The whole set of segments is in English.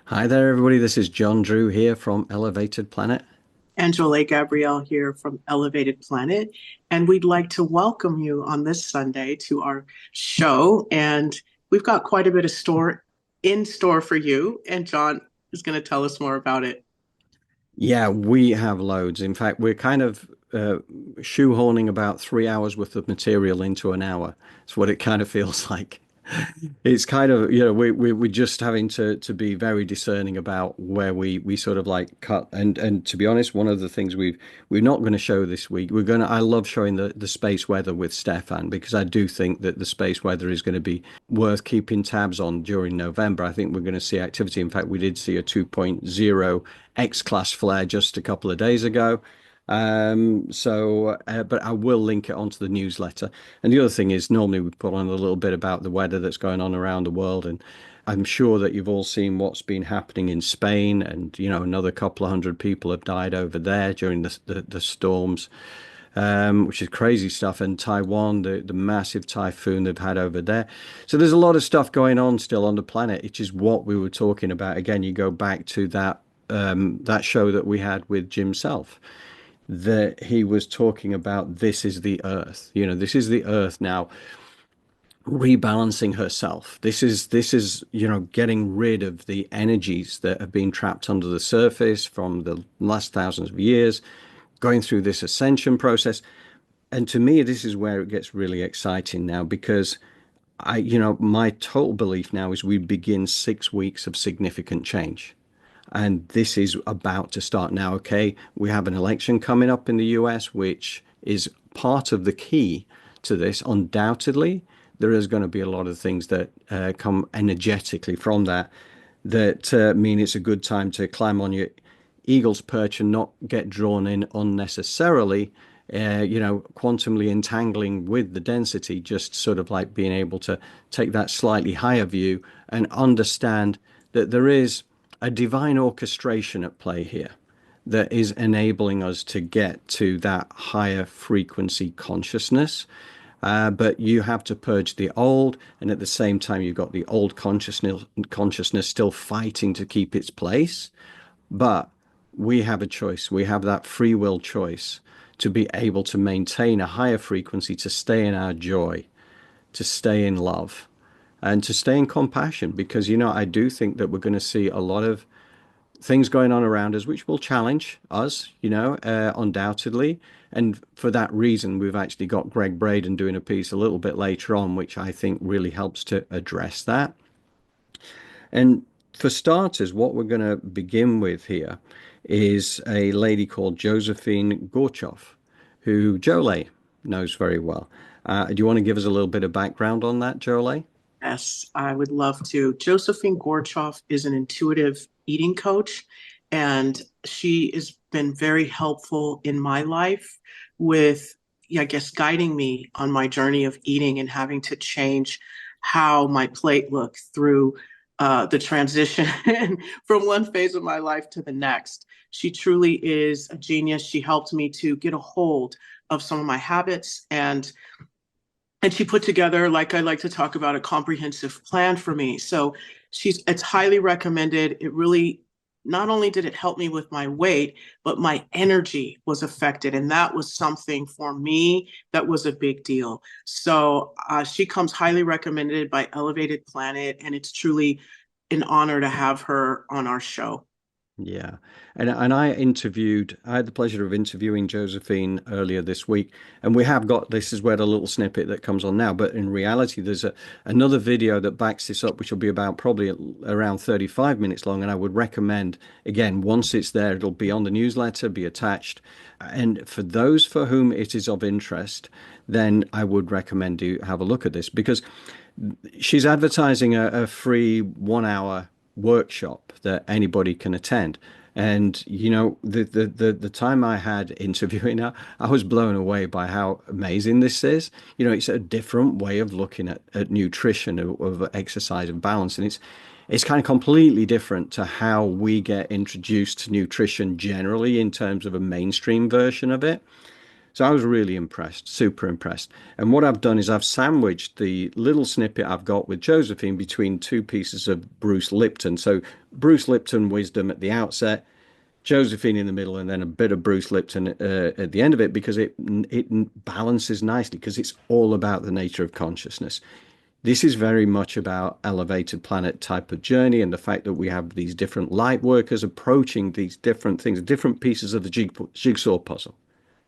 Hi there, everybody. This is John Drew here from Elevated Planet. Angela Gabrielle here from Elevated Planet, and we'd like to welcome you on this Sunday to our show. And we've got quite a bit of store in store for you, and John is going to tell us more about it. Yeah, we have loads. In fact, we're kind of shoehorning about 3 hours worth of material into an hour. It's what it kind of feels like. It's kind of, we're just having to be very discerning about where we sort of like cut. And to be honest, one of the things we're not going to show this week, I love showing the space weather with Stefan because I do think that the space weather is going to be worth keeping tabs on during November. I think we're going to see activity. In fact, we did see a 2.0 X-class flare just a couple of days ago. But I will link it onto the newsletter. And the other thing is, normally we put on a little bit about the weather that's going on around the world. And I'm sure that you've all seen what's been happening in Spain. And, another couple of hundred people have died over there during the storms, which is crazy stuff. And Taiwan, the massive typhoon they've had over there. So there's a lot of stuff going on still on the planet, which is what we were talking about. Again, you go back to that show that we had with Jim Self, that he was talking about. This is the earth, this is the earth now rebalancing herself. This is getting rid of the energies that have been trapped under the surface from the last thousands of years, going through this ascension process. And to me, this is where it gets really exciting now, because my total belief now is we begin 6 weeks of significant change. And this is about to start now. Okay, we have an election coming up in the US, which is part of the key to this. Undoubtedly, there is going to be a lot of things that come energetically from that mean it's a good time to climb on your eagle's perch and not get drawn in unnecessarily. Quantumly entangling with the density, just sort of like being able to take that slightly higher view and understand that there is a divine orchestration at play here that is enabling us to get to that higher frequency consciousness. But you have to purge the old, and at the same time, you've got the old consciousness still fighting to keep its place. But we have a choice. We have that free will choice to be able to maintain a higher frequency, to stay in our joy, to stay in love, and to stay in compassion. Because, I do think that we're going to see a lot of things going on around us which will challenge us, undoubtedly. And for that reason, we've actually got Gregg Braden doing a piece a little bit later on, which I think really helps to address that. And for starters, what we're going to begin with here is a lady called Josephine Gorchov, who Jolie knows very well. Do you want to give us a little bit of background on that, Jolie? Yes, I would love to. Josephine Gorchoff is an intuitive eating coach, and she has been very helpful in my life with, yeah, I guess, guiding me on my journey of eating and having to change how my plate looked through the transition from one phase of my life to the next. She truly is a genius. She helped me to get a hold of some of my habits, and she put together, like I like to talk about, a comprehensive plan for me. So it's highly recommended. It really, not only did it help me with my weight, but my energy was affected. And that was something for me that was a big deal. So she comes highly recommended by Elevated Planet. And it's truly an honor to have her on our show. Yeah. And I had the pleasure of interviewing Josephine earlier this week. And we have got, this is where the little snippet that comes on now. But in reality, there's another video that backs this up, which will be about probably around 35 minutes long. And I would recommend, again, once it's there, it'll be on the newsletter, be attached. And for those for whom it is of interest, then I would recommend you have a look at this, because she's advertising a free 1 hour workshop that anybody can attend. And the time I had interviewing her, I was blown away by how amazing this is. It's a different way of looking at nutrition, of exercise and balance, and it's kind of completely different to how we get introduced to nutrition generally in terms of a mainstream version of it. So I was really impressed, super impressed. And what I've done is I've sandwiched the little snippet I've got with Josephine between two pieces of Bruce Lipton. So Bruce Lipton wisdom at the outset, Josephine in the middle, and then a bit of Bruce Lipton at the end of it, because it balances nicely, because it's all about the nature of consciousness. This is very much about elevated planet type of journey, and the fact that we have these different light workers approaching these different things, different pieces of the jigsaw puzzle,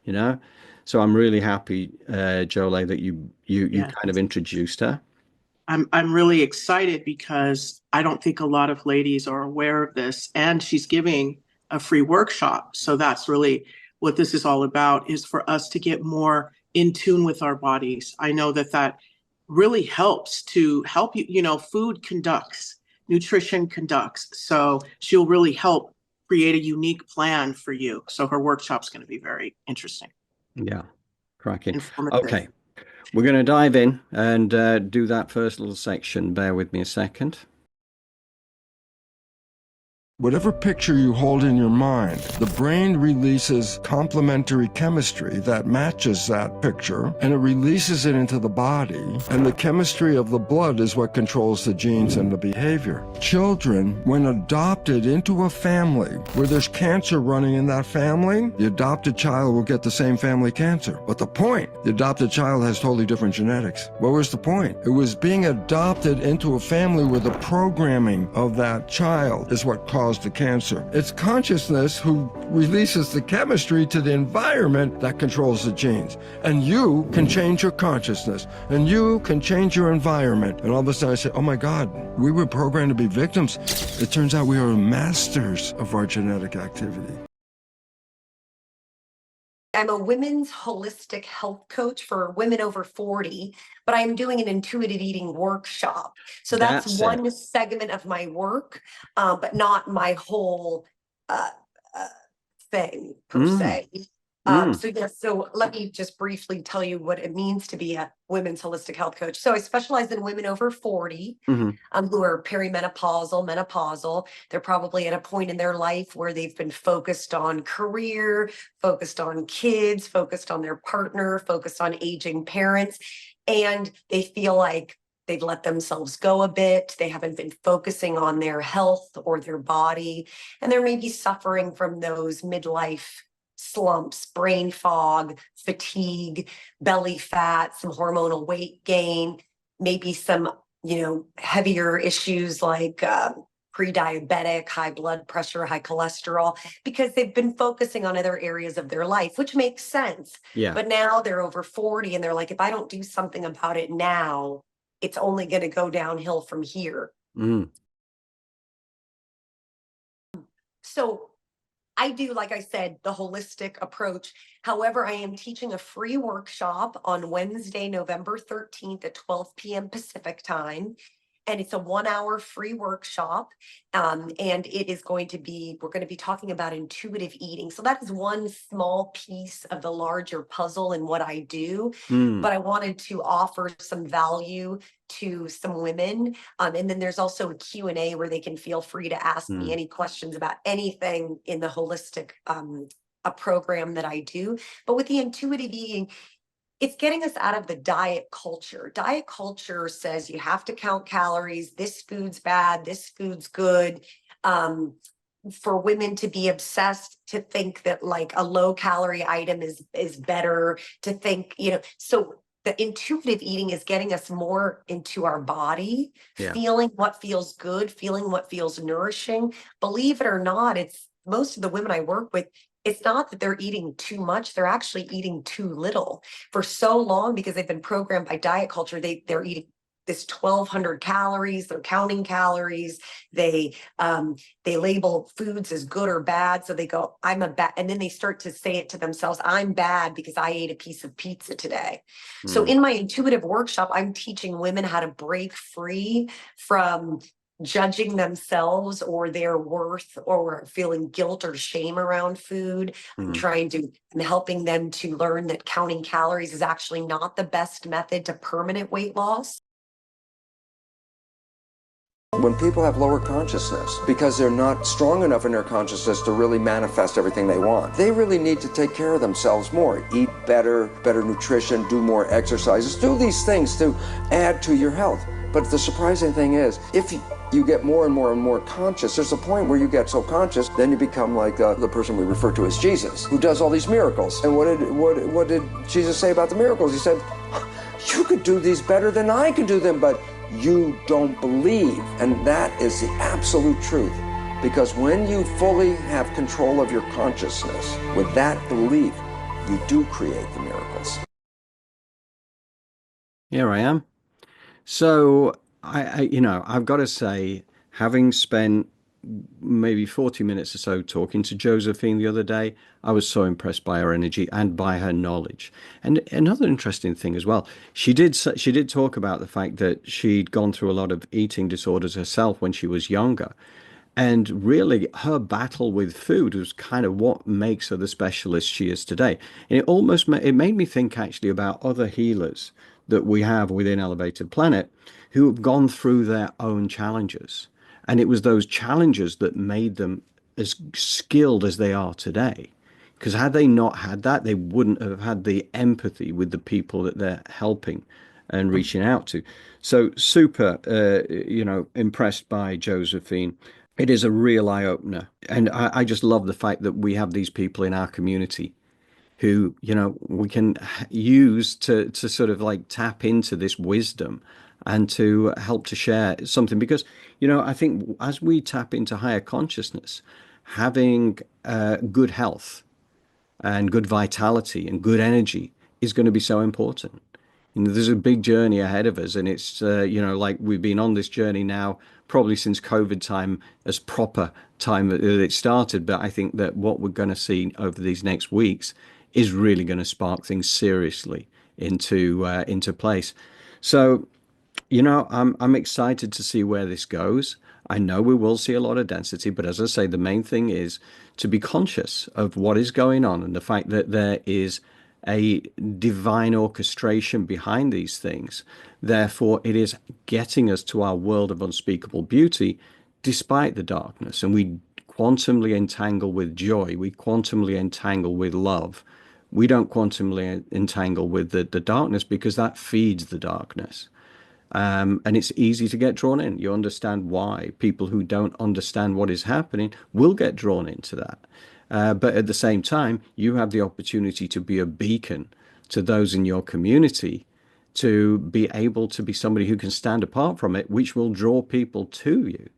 you know? So I'm really happy, Jolie, that you Yeah. kind of introduced her. I'm really excited because I don't think a lot of ladies are aware of this, and she's giving a free workshop. So that's really what this is all about, is for us to get more in tune with our bodies. I know that that really helps to help you, food conducts, nutrition conducts. So she'll really help create a unique plan for you. So her workshop's going to be very interesting, Yeah, cracking. informative. Okay, we're going to dive in and do that first little section. Bear with me a second. Whatever picture you hold in your mind, the brain releases complementary chemistry that matches that picture, and it releases it into the body, and the chemistry of the blood is what controls the genes and the behavior. Children, when adopted into a family where there's cancer running in that family, the adopted child will get the same family cancer. But the point, the adopted child has totally different genetics. What was the point? It was being adopted into a family where the programming of that child is what caused the cancer. It's consciousness who releases the chemistry to the environment that controls the genes. And you can change your consciousness, and you can change your environment. And all of a sudden I say, oh my God, we were programmed to be victims. It turns out we are masters of our genetic activity. I'm a women's holistic health coach for women over 40, but I'm doing an intuitive eating workshop. So that's one segment of my work, but not my whole uh, thing per se. So yes, so let me just briefly tell you what it means to be a women's holistic health coach. So I specialize in women over 40 who are perimenopausal, menopausal. They're probably at a point in their life where they've been focused on career, focused on kids, focused on their partner, focused on aging parents, and they feel like they've let themselves go a bit. They haven't been focusing on their health or their body, and they're maybe suffering from those midlife slumps, brain fog, fatigue, belly fat, some hormonal weight gain, maybe some, heavier issues like pre-diabetic, high blood pressure, high cholesterol, because they've been focusing on other areas of their life, which makes sense. Yeah. But now they're over 40 and they're like, if I don't do something about it now, it's only going to go downhill from here. So I do, like I said, the holistic approach. However, I am teaching a free workshop on Wednesday, November 13th at 12 p.m. Pacific time. And it's a 1-hour free workshop. And it is going to be, we're going to be talking about intuitive eating. So that is one small piece of the larger puzzle in what I do. But I wanted to offer some value to some women. And then there's also a Q&A where they can feel free to ask me any questions about anything in the holistic a program that I do. But with the intuitive eating, it's getting us out of the diet culture. Diet culture says you have to count calories. This food's bad. This food's good. For women to be obsessed, to think that like a low calorie item is better, to think, so the intuitive eating is getting us more into our body, feeling what feels good, feeling what feels nourishing. Believe it or not, it's most of the women I work with, it's not that they're eating too much, they're actually eating too little. For so long, because they've been programmed by diet culture, they're eating this 1,200 calories, they're counting calories, they label foods as good or bad. So they go, I'm a bad, and then they start to say it to themselves, I'm bad because I ate a piece of pizza today. So in my intuitive workshop, I'm teaching women how to break free from judging themselves or their worth or feeling guilt or shame around food. I'm helping them to learn that counting calories is actually not the best method to permanent weight loss. when people have lower consciousness, because they're not strong enough in their consciousness to really manifest everything they want, they really need to take care of themselves more. Eat better, better nutrition, do more exercises, do these things to add to your health. But the surprising thing is, if you get more and more and more conscious, there's a point where you get so conscious, then you become like the person we refer to as Jesus, who does all these miracles. And what did Jesus say about the miracles? He said, you could do these better than I could do them, but you don't believe. And that is the absolute truth. Because when you fully have control of your consciousness, with that belief, you do create the miracles. Here I am. So I've got to say, having spent maybe 40 minutes or so talking to Josephine the other day, I was so impressed by her energy and by her knowledge. And another interesting thing as well, she did talk about the fact that she'd gone through a lot of eating disorders herself when she was younger. And really, her battle with food was kind of what makes her the specialist she is today. And it made me think actually about other healers that we have within Elevated Planet who have gone through their own challenges. And it was those challenges that made them as skilled as they are today. Because had they not had that, they wouldn't have had the empathy with the people that they're helping and reaching out to. So super, impressed by Josephine. It is a real eye-opener. And I just love the fact that we have these people in our community who, we can use to sort of like tap into this wisdom and to help to share something. Because, I think as we tap into higher consciousness, having good health and good vitality and good energy is going to be so important. There's a big journey ahead of us, and it's like we've been on this journey now probably since COVID time, as proper time that it started. But I think that what we're going to see over these next weeks is really going to spark things seriously into place. So I'm excited to see where this goes. I know we will see a lot of density, but as I say, the main thing is to be conscious of what is going on and the fact that there is a divine orchestration behind these things. Therefore, it is getting us to our world of unspeakable beauty despite the darkness. And we quantumly entangle with joy. We quantumly entangle with love. We don't quantumly entangle with the darkness, because that feeds the darkness. And it's easy to get drawn in. You understand why people who don't understand what is happening will get drawn into that. But at the same time, you have the opportunity to be a beacon to those in your community, to be able to be somebody who can stand apart from it, which will draw people to you,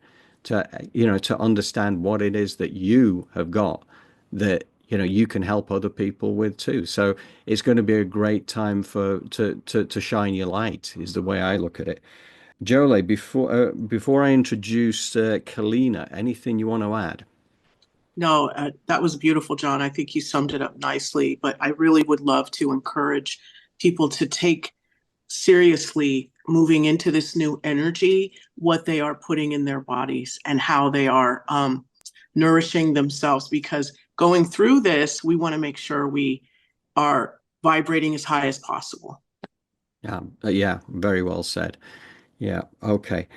to understand what it is that you have got that you can help other people with too. So it's going to be a great time to shine your light, is the way I look at it. Jolie, before I introduce Keleena, anything you want to add? No, that was beautiful, John. I think you summed it up nicely, but I really would love to encourage people to take seriously, moving into this new energy, what they are putting in their bodies and how they are nourishing themselves. Because going through this, we want to make sure we are vibrating as high as possible. Yeah, very well said. Yeah, okay.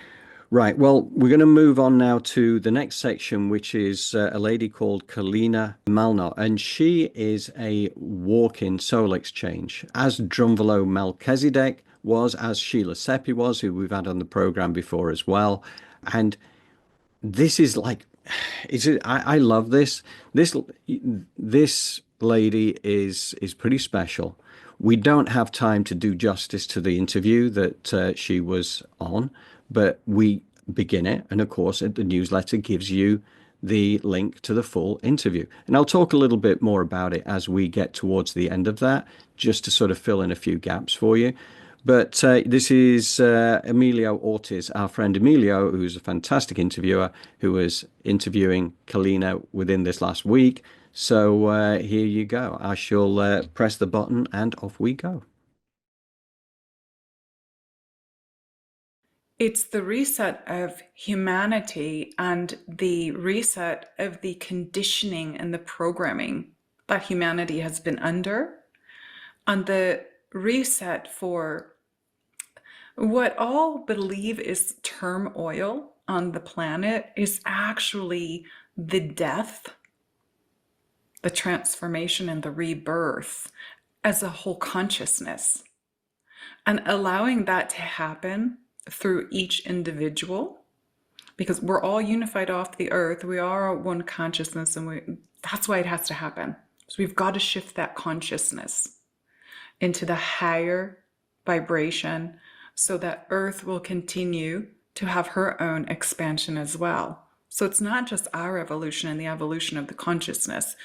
Right, well, we're going to move on now to the next section, which is a lady called Keleena Malnar, and she is a walk-in soul exchange, as Drunvalo Melchizedek was, as Sheila Seppi was, who we've had on the program before as well. And this is like, I love this. This lady is pretty special. We don't have time to do justice to the interview that she was on, but we begin it. And of course, the newsletter gives you the link to the full interview. And I'll talk a little bit more about it as we get towards the end of that, just to sort of fill in a few gaps for you. But this is Emilio Ortiz, our friend Emilio, who's a fantastic interviewer, who was interviewing Keleena within this last week. So here you go. I shall press the button and off we go. It's the reset of humanity and the reset of the conditioning and the programming that humanity has been under, and the reset for what all believe is turmoil on the planet is actually the death, the transformation, and the rebirth as a whole consciousness. And allowing that to happen through each individual, because we're all unified off the earth, we are one consciousness, and that's why it has to happen. So we've got to shift that consciousness into the higher vibration so that earth will continue to have her own expansion as well. So it's not just our evolution and the evolution of the consciousness,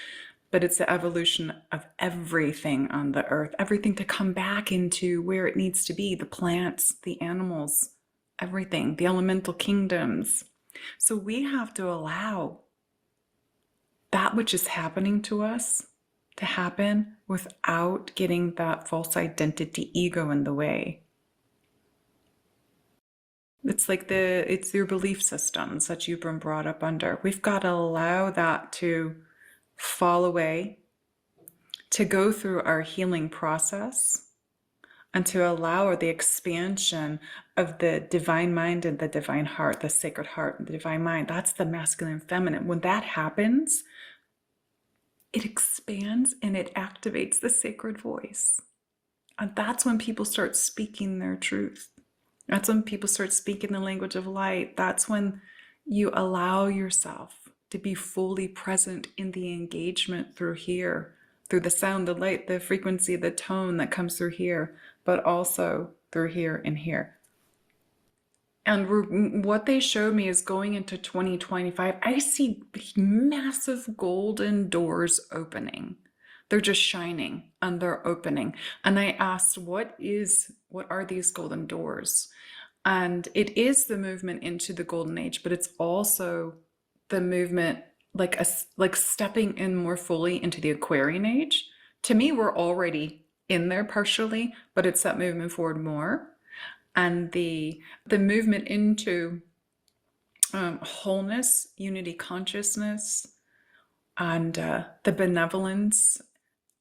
but it's the evolution of everything on the earth, everything to come back into where it needs to be, the plants, the animals, everything, the elemental kingdoms. So we have to allow that which is happening to us to happen without getting that false identity ego in the way. It's like it's your belief systems that you've been brought up under. We've got to allow that to fall away, to go through our healing process, and to allow the expansion of the divine mind and the divine heart, the sacred heart and the divine mind. That's the masculine and feminine. When that happens, it expands and it activates the sacred voice. And that's when people start speaking their truth. That's when people start speaking the language of light. That's when you allow yourself to be fully present in the engagement through here, through the sound, the light, the frequency, the tone that comes through here, but also through here and here. And what they showed me is going into 2025, I see massive golden doors opening. They're just shining and they're opening. And I asked, what are these golden doors? And it is the movement into the golden age, but it's also the movement like stepping in more fully into the Aquarian age. To me, we're already in there partially, but it's that movement forward more. And the movement into wholeness, unity consciousness, and the benevolence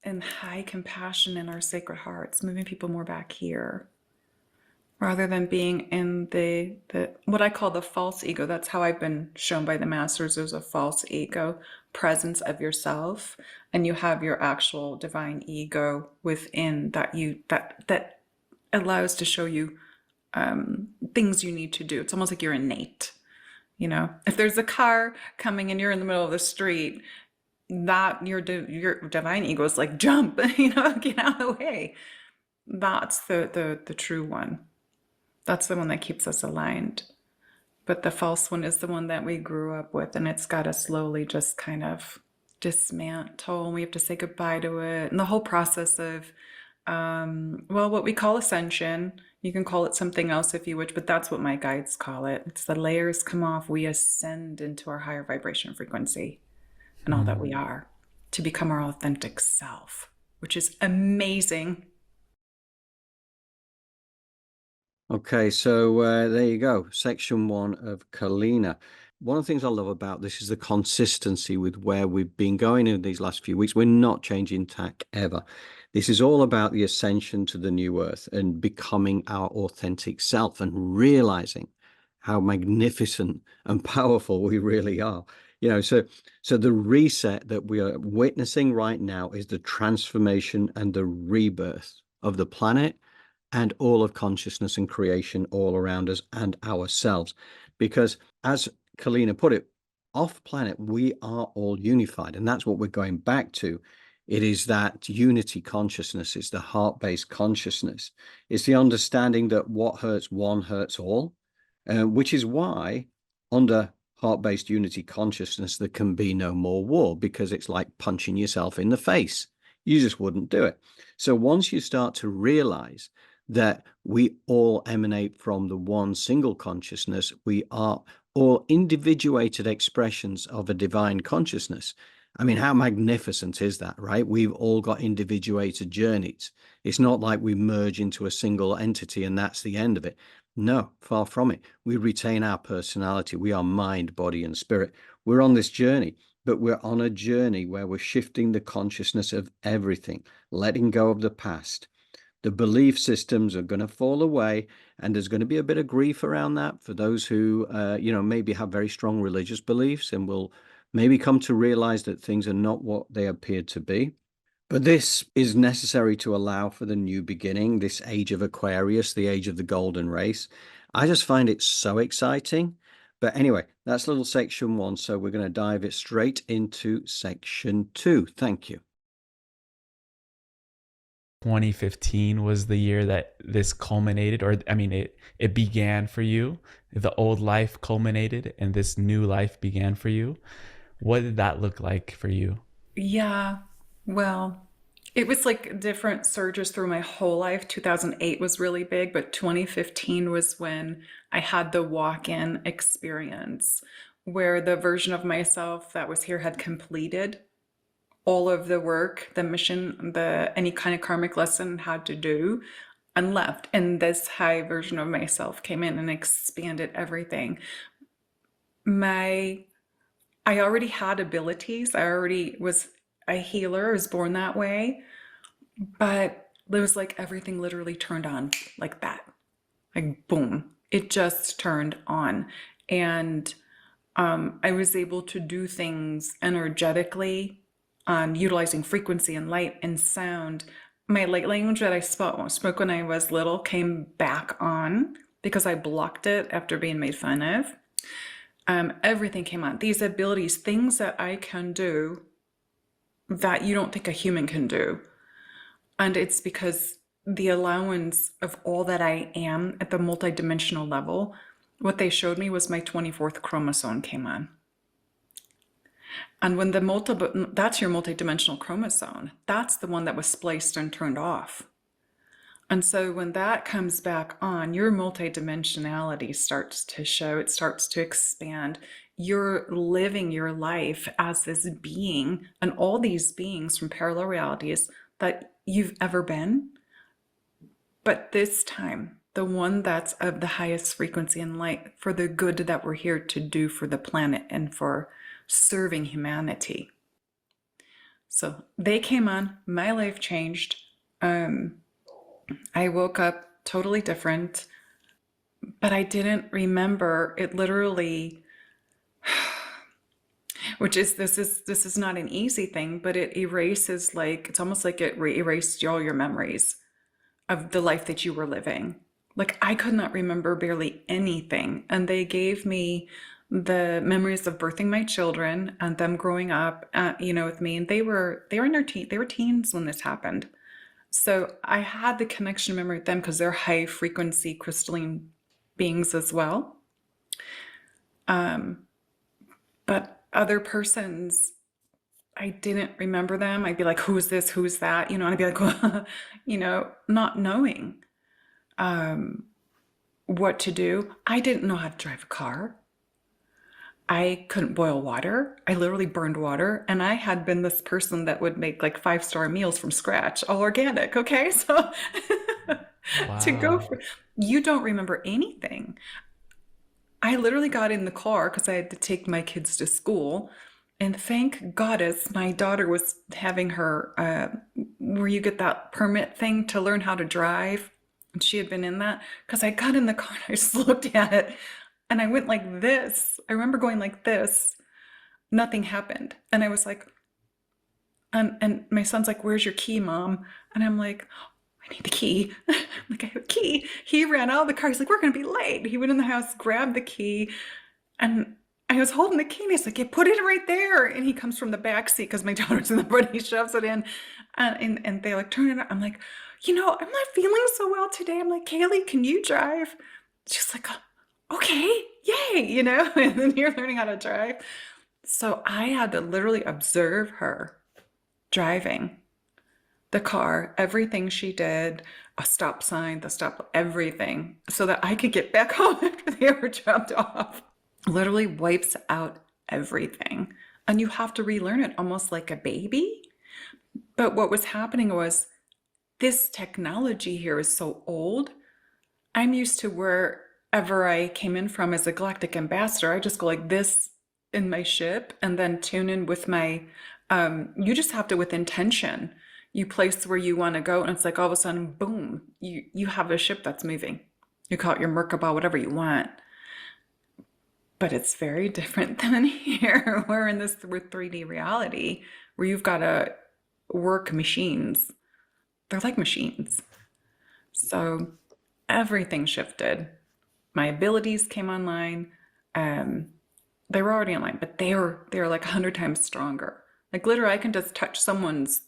and high compassion in our sacred hearts, moving people more back here, rather than being in the what I call the false ego. That's how I've been shown by the masters. There's a false ego presence of yourself, and you have your actual divine ego within that allows to show you things you need to do. It's almost like you're innate. You know, if there's a car coming and you're in the middle of the street, that your divine ego is like, jump, you know, get out of the way. That's the true one. That's the one that keeps us aligned. But the false one is the one that we grew up with, and it's got to slowly just kind of dismantle, and we have to say goodbye to it. And the whole process of what we call ascension, you can call it something else if you wish, but that's what my guides call it. It's the layers come off, we ascend into our higher vibration frequency and all that we are to become our authentic self, which is amazing. Okay, so there you go, section 1 of Keleena. One of the things I love about this is the consistency with where we've been going in these last few weeks. We're not changing tack ever. This is all about the ascension to the new earth and becoming our authentic self and realizing how magnificent and powerful we really are. You know, so the reset that we are witnessing right now is the transformation and the rebirth of the planet and all of consciousness and creation all around us and ourselves. Because as Keleena put it, off planet, we are all unified. And that's what we're going back to. It is that unity consciousness, it's the heart-based consciousness. It's the understanding that what hurts one hurts all, which is why under heart-based unity consciousness, there can be no more war, because it's like punching yourself in the face. You just wouldn't do it. So once you start to realize that we all emanate from the one single consciousness, we are all individuated expressions of a divine consciousness. I mean, how magnificent is that, right? We've all got individuated journeys. It's not like we merge into a single entity and that's the end of it. No, far from it. We retain our personality. We are mind, body, and spirit. We're on this journey, but we're on a journey where we're shifting the consciousness of everything, letting go of the past. The belief systems are going to fall away, And there's going to be a bit of grief around that for those who, maybe have very strong religious beliefs and will maybe come to realize that things are not what they appear to be. But this is necessary to allow for the new beginning, this age of Aquarius, the age of the golden race. I just find it so exciting. But anyway, that's little section 1. So we're going to dive it straight into section 2. Thank you. 2015 was the year that this culminated, or I mean, it began for you. The old life culminated and this new life began for you. What did that look like for you? Yeah, well, it was like different surges through my whole life. 2008 was really big, but 2015 was when I had the walk-in experience where the version of myself that was here had completed all of the work, the mission, any kind of karmic lesson had to do, and left. And this high version of myself came in and expanded everything. I already had abilities. I already was a healer. I was born that way. But it was like everything literally turned on like that. Like boom. It just turned on. And I was able to do things energetically, utilizing frequency and light and sound. My light language that I spoke when I was little came back on because I blocked it after being made fun of. Everything came on. These abilities, things that I can do that you don't think a human can do. And it's because the allowance of all that I am at the multidimensional level, what they showed me was my 24th chromosome came on. And when that's your multidimensional chromosome, that's the one that was spliced and turned off. And so when that comes back on, your multidimensionality starts to show, it starts to expand. You're living your life as this being, and all these beings from parallel realities that you've ever been. But this time, the one that's of the highest frequency and light for the good that we're here to do for the planet and for serving humanity. So they came on, my life changed. I woke up totally different, but I didn't remember it literally, which is, this is not an easy thing, but it erases, it's almost like it erased all your memories of the life that you were living. Like I could not remember barely anything. And they gave me the memories of birthing my children and them growing up, with me. And they were in their they were teens when this happened. So I had the connection memory with them because they're high frequency crystalline beings as well. But other persons, I didn't remember them. I'd be like, who's this? Who's that? And I'd be like, well, not knowing what to do. I didn't know how to drive a car. I couldn't boil water. I literally burned water. And I had been this person that would make 5-star meals from scratch, all organic. Okay. So Wow. to go for, you don't remember anything. I literally got in the car because I had to take my kids to school. And thank goddess, my daughter was having her, where you get that permit thing to learn how to drive. And she had been in that because I got in the car and I just looked at it and I went like this. I remember going like this. Nothing happened. And I was like, and my son's like, where's your key, Mom? And I'm like, I need the key. I'm like, I have a key. He ran out of the car. He's like, we're going to be late. He went in the house, grabbed the key, and I was holding the key and he's like, yeah, put it right there. And he comes from the back seat because my daughter's in the front. He shoves it in and they turn it on. I'm like, I'm not feeling so well today. I'm like, Kaylee, can you drive? She's like, okay, yay, and then you're learning how to drive. So I had to literally observe her driving the car, everything she did, a stop sign, everything, so that I could get back home after they were dropped off. Literally wipes out everything. And you have to relearn it almost like a baby. But what was happening was this technology here is so old. I'm used to wherever I came in from as a galactic ambassador, I just go like this in my ship and then tune in with my, you just have to, with intention, you place where you want to go. And it's like all of a sudden, boom, you have a ship that's moving. You call it your Merkaba, whatever you want. But it's very different than here. We're in this 3D reality where you've got to work machines. They're like machines. So everything shifted. My abilities came online. They were already online, but they're like 100 times stronger. Like literally, I can just touch someone's,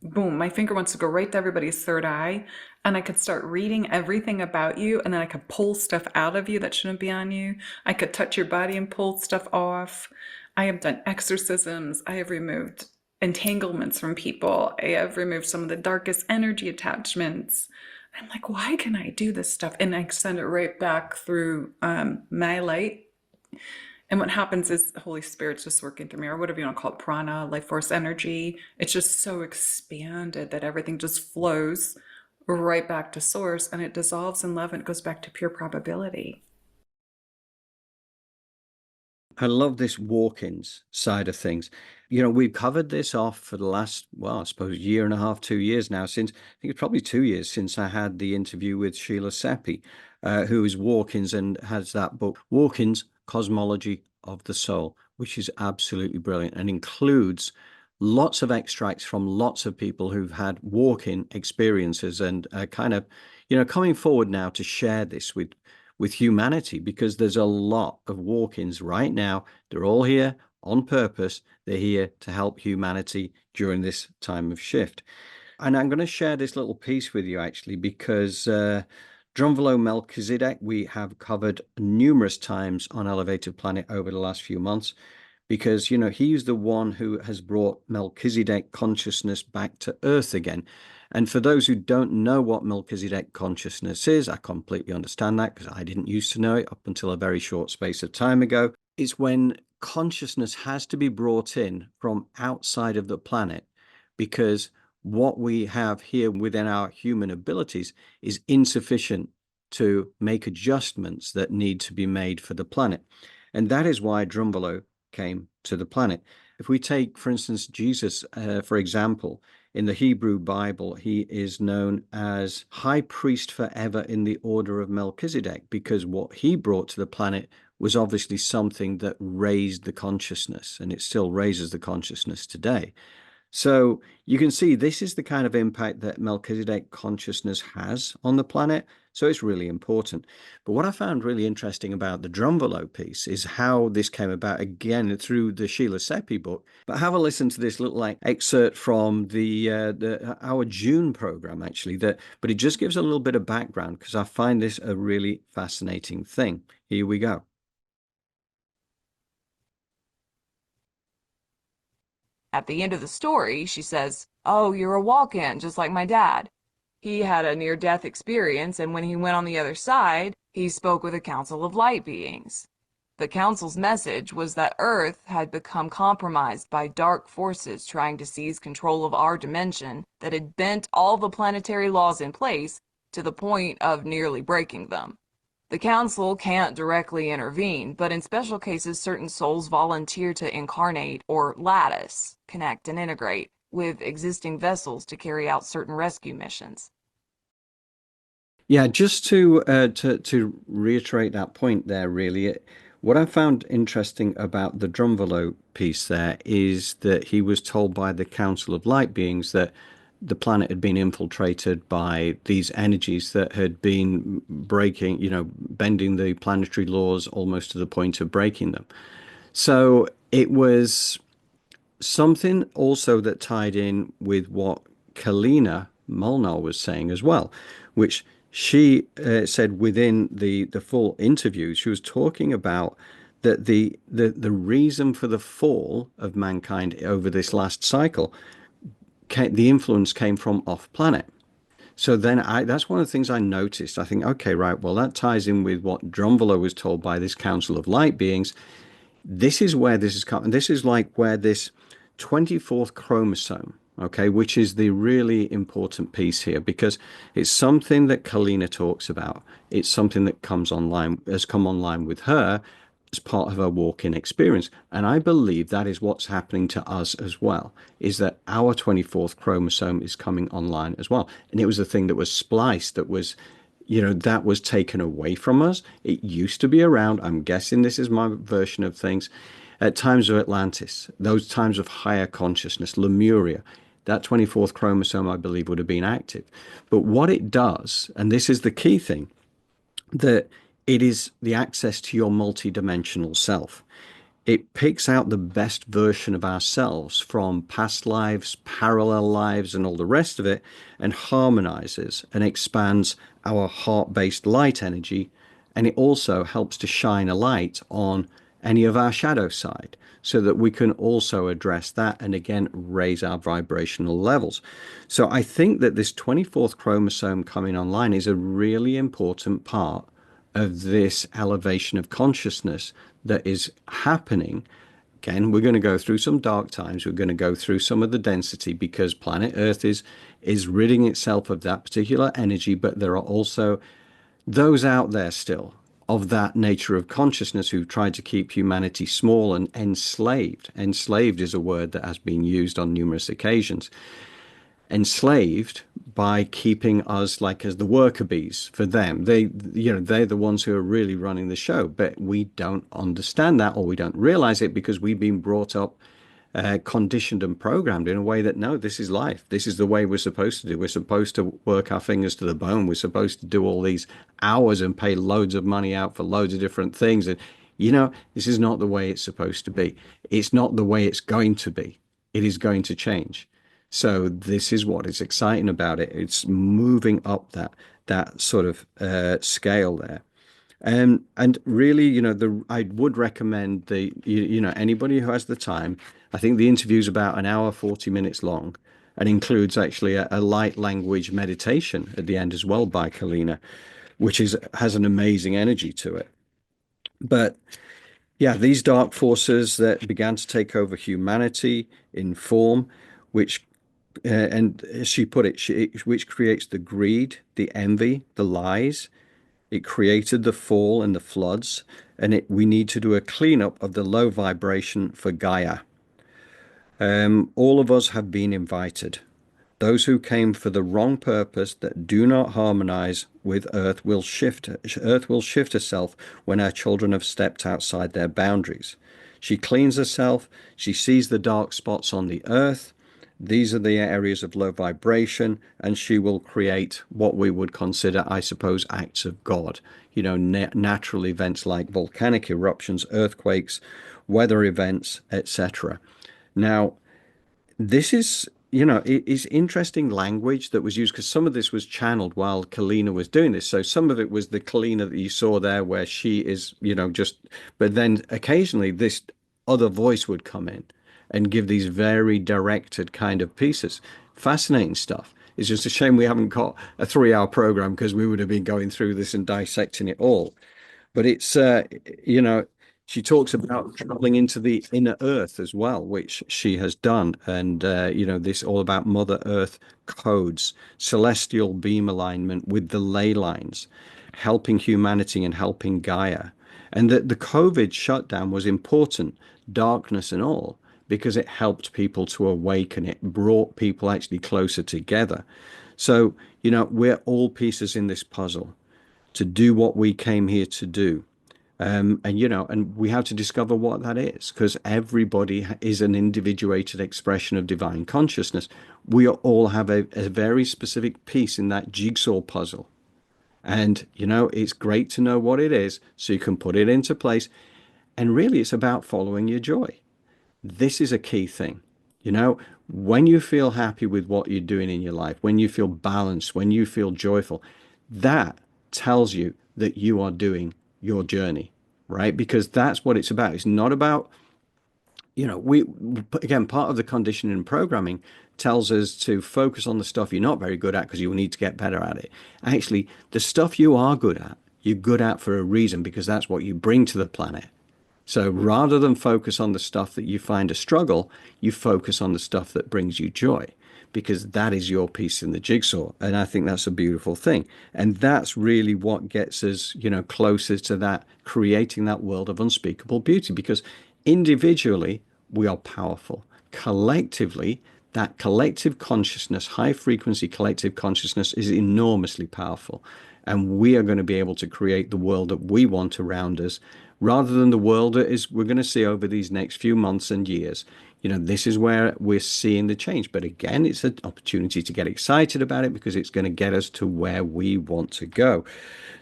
boom, my finger wants to go right to everybody's third eye, and I could start reading everything about you, and then I could pull stuff out of you that shouldn't be on you. I could touch your body and pull stuff off. I have done exorcisms. I have removed entanglements from people. I have removed some of the darkest energy attachments. I'm like, why can I do this stuff? And I send it right back through my light. And what happens is the Holy Spirit's just working through me, or whatever you want to call it, prana, life force energy. It's just so expanded that everything just flows right back to source, and it dissolves in love, and it goes back to pure probability. I love this walk-ins side of things. We've covered this off for the last, well, I suppose year and a half, 2 years now, since I think it's probably 2 years since I had the interview with Sheila Seppi, who is walk-ins and has that book, Walk-ins, Cosmology of the Soul, which is absolutely brilliant and includes lots of extracts from lots of people who've had walk-in experiences and kind of, coming forward now to share this with humanity, because there's a lot of walk-ins right now. They're all here on purpose. They're here to help humanity during this time of shift. And I'm going to share this little piece with you actually, because Drunvalo Melchizedek we have covered numerous times on Elevated Planet over the last few months, because he's the one who has brought Melchizedek consciousness back to earth again. And for those who don't know what Melchizedek consciousness is, I completely understand that, because I didn't used to know it up until a very short space of time ago. It's when consciousness has to be brought in from outside of the planet, because what we have here within our human abilities is insufficient to make adjustments that need to be made for the planet. And that is why Drunvalo came to the planet. If we take, for instance, Jesus, for example, in the Hebrew Bible, he is known as High Priest forever in the order of Melchizedek, because what he brought to the planet was obviously something that raised the consciousness, and it still raises the consciousness today. So you can see this is the kind of impact that Melchizedek consciousness has on the planet. So it's really important. But what I found really interesting about the Drunvalo piece is how this came about, again, through the Sheila Seppi book. But have a listen to this little excerpt from our June program, actually. But it just gives a little bit of background, because I find this a really fascinating thing. Here we go. At the end of the story, she says, "Oh, you're a walk-in, just like my dad. He had a near-death experience, and when he went on the other side, he spoke with a council of light beings. The council's message was that Earth had become compromised by dark forces trying to seize control of our dimension that had bent all the planetary laws in place to the point of nearly breaking them. The council can't directly intervene, but in special cases certain souls volunteer to incarnate or lattice, connect and integrate with existing vessels to carry out certain rescue missions." Yeah, just to reiterate that point there, really, what I found interesting about the Drunvalo piece there is that he was told by the Council of Light Beings that the planet had been infiltrated by these energies that had been breaking, bending the planetary laws almost to the point of breaking them. So it was something also that tied in with what Keleena Malnar was saying as well, which she said within the full interview. She was talking about that the reason for the fall of mankind over this last cycle, the influence came from off planet. So then that's one of the things I noticed. I think, okay, right, well, that ties in with what Drunvalo was told by this Council of Light Beings. This is where this is coming. This is like where this 24th chromosome, okay, which is the really important piece here, because it's something that Keleena talks about. It's something that has come online with her as part of her walk-in experience. And I believe that is what's happening to us as well, is that our 24th chromosome is coming online as well. And it was the thing that was spliced, that was that was taken away from us. It used to be around. I'm guessing this is my version of things. At times of Atlantis, those times of higher consciousness, Lemuria, that 24th chromosome, I believe, would have been active. But what it does, and this is the key thing, that it is the access to your multidimensional self. It picks out the best version of ourselves from past lives, parallel lives, and all the rest of it, and harmonizes and expands our heart-based light energy. And it also helps to shine a light on any of our shadow side so that we can also address that and again raise our vibrational levels. So I think that this 24th chromosome coming online is a really important part of this elevation of consciousness that is happening. Again, we're going to go through some dark times. We're going to go through some of the density because planet Earth is ridding itself of that particular energy, but there are also those out there still of that nature of consciousness who've tried to keep humanity small and enslaved. Enslaved is a word that has been used on numerous occasions. Enslaved by keeping us like as the worker bees for them. They're the ones who are really running the show, but we don't understand that, or we don't realize it because we've been brought up, conditioned and programmed in a way that, no, this is life. This is the way we're supposed to do. We're supposed to work our fingers to the bone. We're supposed to do all these hours and pay loads of money out for loads of different things. And, this is not the way it's supposed to be. It's not the way it's going to be. It is going to change. So this is what is exciting about it. It's moving up that sort of scale there. And really, I would recommend anybody who has the time. I think the interview is about an hour, 40 minutes long, and includes actually a light language meditation at the end as well by Keleena, which has an amazing energy to it. But yeah, these dark forces that began to take over humanity in form, which and as she put it, which creates the greed, the envy, the lies. It created the fall and the floods, and we need to do a cleanup of the low vibration for Gaia. All of us have been invited. Those who came for the wrong purpose that do not harmonize with Earth will shift. Earth will shift herself when our children have stepped outside their boundaries. She cleans herself. She sees the dark spots on the Earth. These are the areas of low vibration, and she will create what we would consider, I suppose, acts of God. Natural events like volcanic eruptions, earthquakes, weather events, etc. Now, this is, it is interesting language that was used because some of this was channeled while Keleena was doing this. So some of it was the Keleena that you saw there where she is, but then occasionally this other voice would come in and give these very directed kind of pieces. Fascinating stuff. It's just a shame we haven't got a 3-hour program because we would have been going through this and dissecting it all. But it's, she talks about traveling into the inner earth as well, which she has done. And, this all about Mother Earth codes, celestial beam alignment with the ley lines, helping humanity and helping Gaia. And that the COVID shutdown was important, darkness and all, because it helped people to awaken. It brought people actually closer together. So, we're all pieces in this puzzle to do what we came here to do. And we have to discover what that is, because everybody is an individuated expression of divine consciousness. We all have a very specific piece in that jigsaw puzzle. And, it's great to know what it is so you can put it into place. And really, it's about following your joy. This is a key thing. When you feel happy with what you're doing in your life, when you feel balanced, when you feel joyful, that tells you that you are doing your journey, right? Because that's what it's about. It's not about, part of the conditioning and programming tells us to focus on the stuff you're not very good at because you need to get better at it. Actually, the stuff you are good at, you're good at for a reason, because that's what you bring to the planet. So rather than focus on the stuff that you find a struggle, you focus on the stuff that brings you joy, because that is your piece in the jigsaw. And I think that's a beautiful thing. And that's really what gets us, closer to that, creating that world of unspeakable beauty, because individually we are powerful. Collectively, that collective consciousness, high frequency collective consciousness, is enormously powerful. and we are going to be able to create the world that we want around us, rather than the world that is we're going to see over these next few months and years. This is where we're seeing the change. But again, it's an opportunity to get excited about it, because it's going to get us to where we want to go.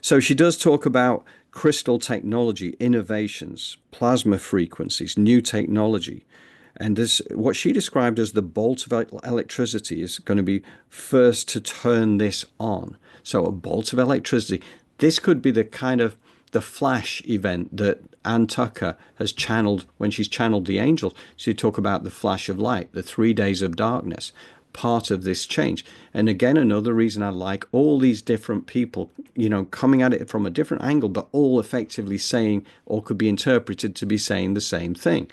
So she does talk about crystal technology, innovations, plasma frequencies, new technology. And this, what she described as the bolt of electricity, is going to be first to turn this on. So a bolt of electricity. This could be the kind of the flash event that Ann Tucker has channeled when she's channeled the angels. She talk about the flash of light, the 3 days of darkness, part of this change. And again, another reason I like all these different people, coming at it from a different angle, but all effectively saying, or could be interpreted to be saying the same thing.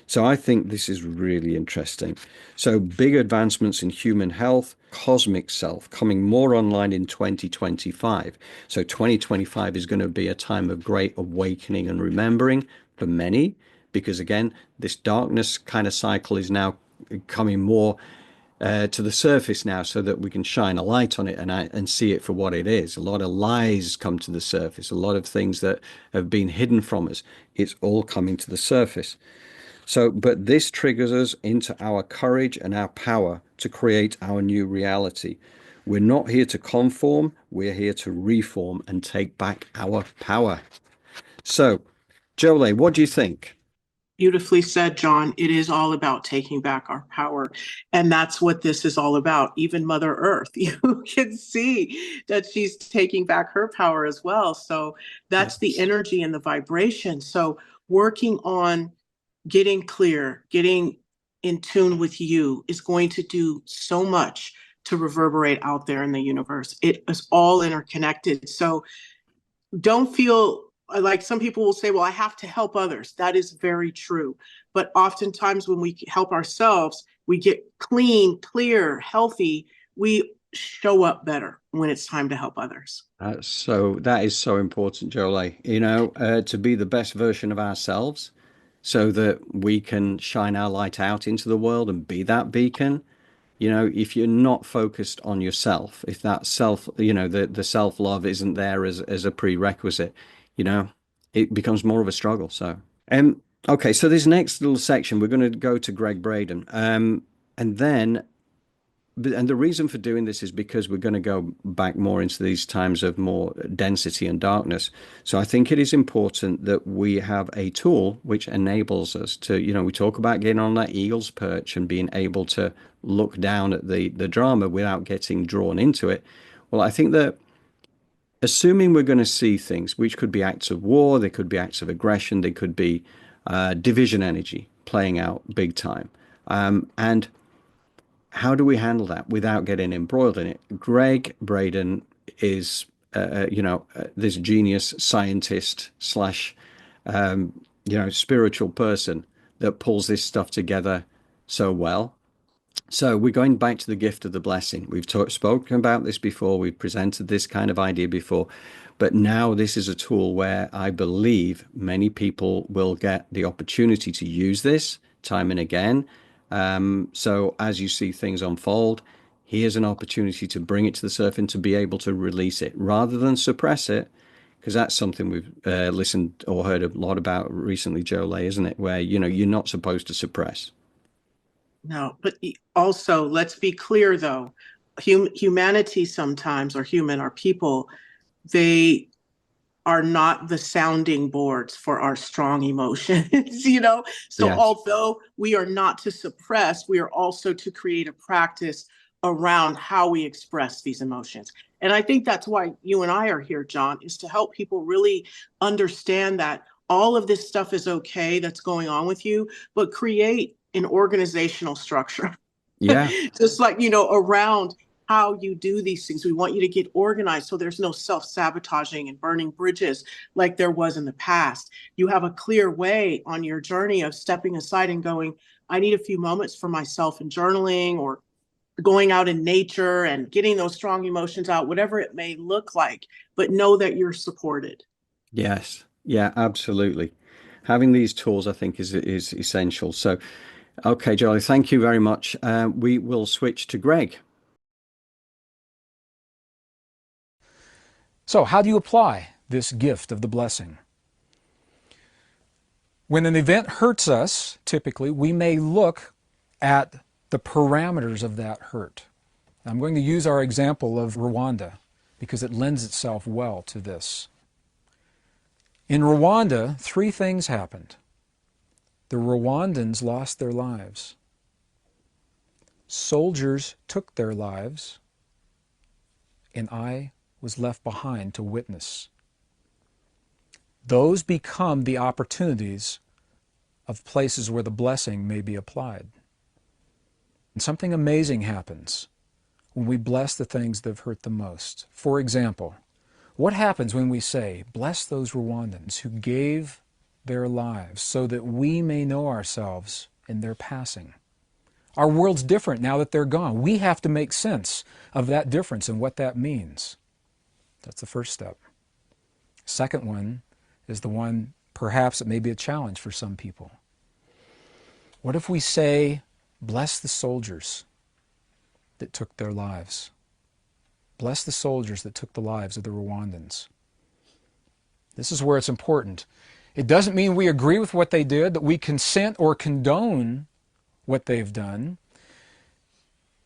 So I think this is really interesting. So big advancements in human health, cosmic self coming more online in 2025. So 2025 is going to be a time of great awakening and remembering for many, because again, this darkness kind of cycle is now coming more to the surface now, so that we can shine a light on it and see it for what it is. A lot of lies come to the surface, a lot of things that have been hidden from us. It's all coming to the surface. So, but this triggers us into our courage and our power to create our new reality. We're not here to conform, we're here to reform and take back our power. So, Jolie, what do you think? Beautifully said, John. It is all about taking back our power. And that's what this is all about. Even Mother Earth, you can see that she's taking back her power as well. So that's the energy and the vibration. So working on getting clear, getting in tune with you is going to do so much to reverberate out there in the universe. It is all interconnected. So don't feel like some people will say, well, I have to help others. That is very true. But oftentimes when we help ourselves, we get clean, clear, healthy. We show up better when it's time to help others. So that is so important, Jolie, to be the best version of ourselves, so that we can shine our light out into the world and be that beacon. If you're not focused on yourself, if that self, the self-love isn't there as a prerequisite, it becomes more of a struggle. So, okay, so this next little section, we're going to go to Gregg Braden. And the reason for doing this is because we're going to go back more into these times of more density and darkness. So I think it is important that we have a tool which enables us to, we talk about getting on that eagle's perch and being able to look down at the drama without getting drawn into it. Well, I think that assuming we're going to see things which could be acts of war, they could be acts of aggression, they could be division energy playing out big time. And how do we handle that without getting embroiled in it? Gregg Braden is, this genius scientist slash, spiritual person that pulls this stuff together so well. So we're going back to the gift of the blessing. We've spoken about this before. We've presented this kind of idea before. But now this is a tool where I believe many people will get the opportunity to use this time and again. So as you see things unfold, here's an opportunity to bring it to the surface and to be able to release it rather than suppress it, because that's something we've listened or heard a lot about recently, Jolie, isn't it? Where, you're not supposed to suppress. No, but also let's be clear though, humanity sometimes, or our people, they are not the sounding boards for our strong emotions, So Yes. although we are not to suppress, we are also to create a practice around how we express these emotions. And I think that's why you and I are here, John, is to help people really understand that all of this stuff is okay that's going on with you, but create an organizational structure. Yeah. Just like, around how you do these things. We want you to get organized so there's no self-sabotaging and burning bridges like there was in the past. You have a clear way on your journey of stepping aside and going, I need a few moments for myself in journaling, or going out in nature and getting those strong emotions out, whatever it may look like, but know that you're supported. Yes. Yeah, absolutely. Having these tools, I think, is essential. So, okay, Jolie, thank you very much. We will switch to Gregg. So how do you apply this gift of the blessing? When an event hurts us, typically, we may look at the parameters of that hurt. I'm going to use our example of Rwanda because it lends itself well to this. In Rwanda, 3 things happened. The Rwandans lost their lives. Soldiers took their lives, and I was left behind to witness. Those become the opportunities of places where the blessing may be applied. And something amazing happens when we bless the things that have hurt the most. For example, what happens when we say, bless those Rwandans who gave their lives so that we may know ourselves in their passing? Our world's different now that they're gone. We have to make sense of that difference and what that means. That's the first step. Second one is the one perhaps it may be a challenge for some people. What if we say, bless the soldiers that took their lives? Bless the soldiers that took the lives of the Rwandans. This is where it's important. It doesn't mean we agree with what they did, that we consent or condone what they've done.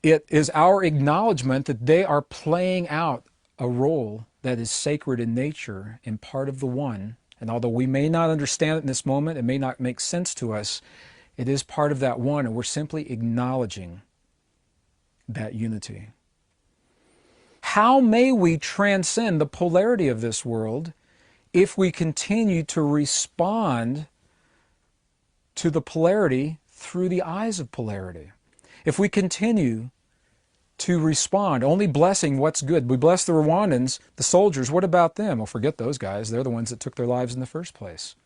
It is our acknowledgement that they are playing out a role that is sacred in nature and part of the one. And although we may not understand it in this moment, it may not make sense to us, it is part of that one, and we're simply acknowledging that unity. How may we transcend the polarity of this world if we continue to respond to the polarity through the eyes of polarity? If we continue to respond, only blessing what's good. We bless the Rwandans, the soldiers, what about them? Well, forget those guys. They're the ones that took their lives in the first place.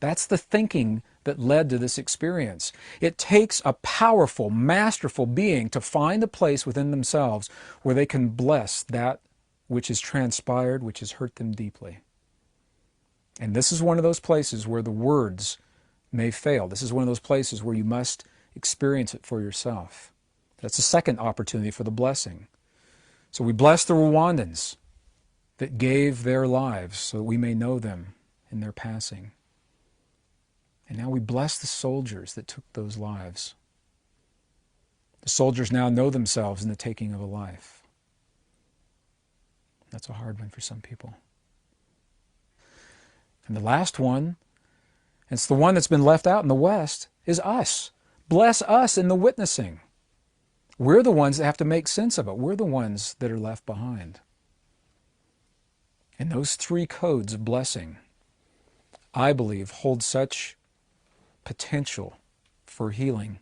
That's the thinking that led to this experience. It takes a powerful, masterful being to find a place within themselves where they can bless that which has transpired, which has hurt them deeply. And this is one of those places where the words may fail. This is one of those places where you must experience it for yourself. That's the second opportunity for the blessing. So we bless the Rwandans that gave their lives so that we may know them in their passing. And now we bless the soldiers that took those lives. The soldiers now know themselves in the taking of a life. That's a hard one for some people. And the last one, and it's the one that's been left out in the West, is us. Bless us in the witnessing. We're the ones that have to make sense of it. We're the ones that are left behind. And those 3 codes of blessing, I believe, hold such potential for healing.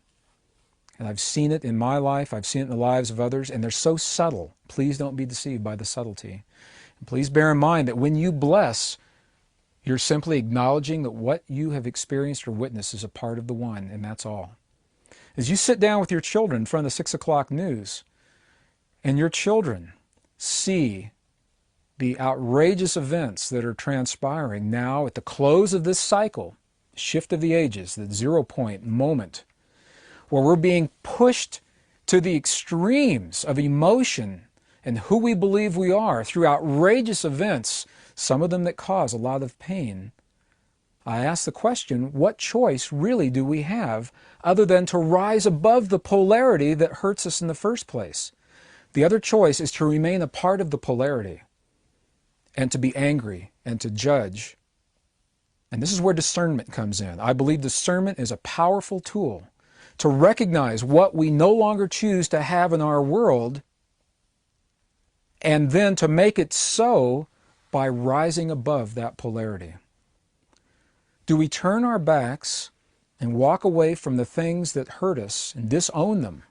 And I've seen it in my life, I've seen it in the lives of others, and they're so subtle. Please don't be deceived by the subtlety. And please bear in mind that when you bless, you're simply acknowledging that what you have experienced or witnessed is a part of the one, and that's all. As you sit down with your children in front of the 6 o'clock news, and your children see the outrageous events that are transpiring now at the close of this cycle, shift of the ages, the 0 point moment, where we're being pushed to the extremes of emotion and who we believe we are through outrageous events, some of them that cause a lot of pain. I ask the question, what choice really do we have other than to rise above the polarity that hurts us in the first place? The other choice is to remain a part of the polarity and to be angry and to judge. And this is where discernment comes in. I believe discernment is a powerful tool to recognize what we no longer choose to have in our world and then to make it so by rising above that polarity. Do we turn our backs and walk away from the things that hurt us and disown them?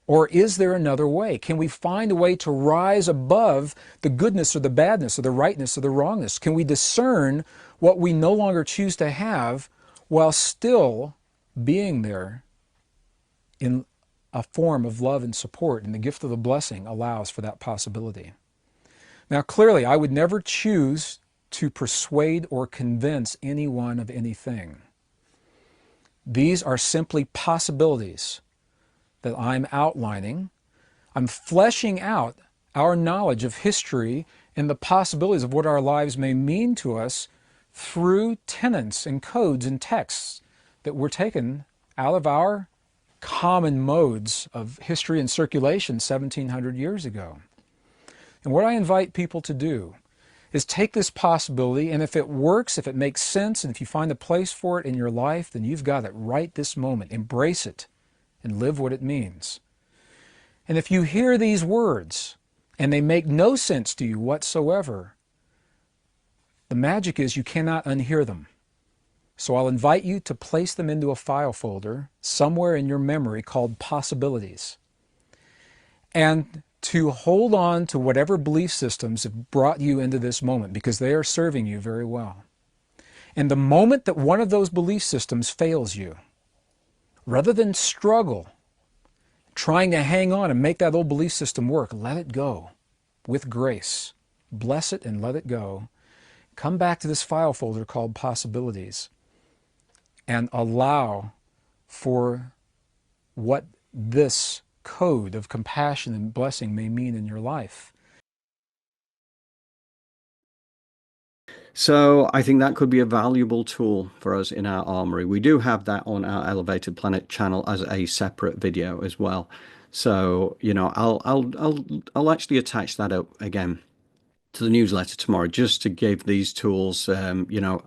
Or is there another way? Can we find a way to rise above the goodness or the badness or the rightness or the wrongness? Can we discern what we no longer choose to have while still being there in a form of love and support? And the gift of the blessing allows for that possibility. Now, clearly, I would never choose to persuade or convince anyone of anything. These are simply possibilities that I'm outlining. I'm fleshing out our knowledge of history and the possibilities of what our lives may mean to us through tenets and codes and texts that were taken out of our common modes of history and circulation 1700 years ago. And what I invite people to do is take this possibility, and if it works, if it makes sense, and if you find a place for it in your life, then you've got it right this moment. Embrace it and live what it means. And if you hear these words and they make no sense to you whatsoever, the magic is you cannot unhear them. So I'll invite you to place them into a file folder somewhere in your memory called possibilities, and to hold on to whatever belief systems have brought you into this moment, because they are serving you very well. And the moment that one of those belief systems fails you, rather than struggle trying to hang on and make that old belief system work, let it go with grace. Bless it and let it go. Come back to this file folder called possibilities and allow for what this code of compassion and blessing may mean in your life. So I think that could be a valuable tool for us in our armory. We do have that on our Elevated Planet channel as a separate video as well. So, you know, I'll actually attach that up again to the newsletter tomorrow, just to give these tools, you know,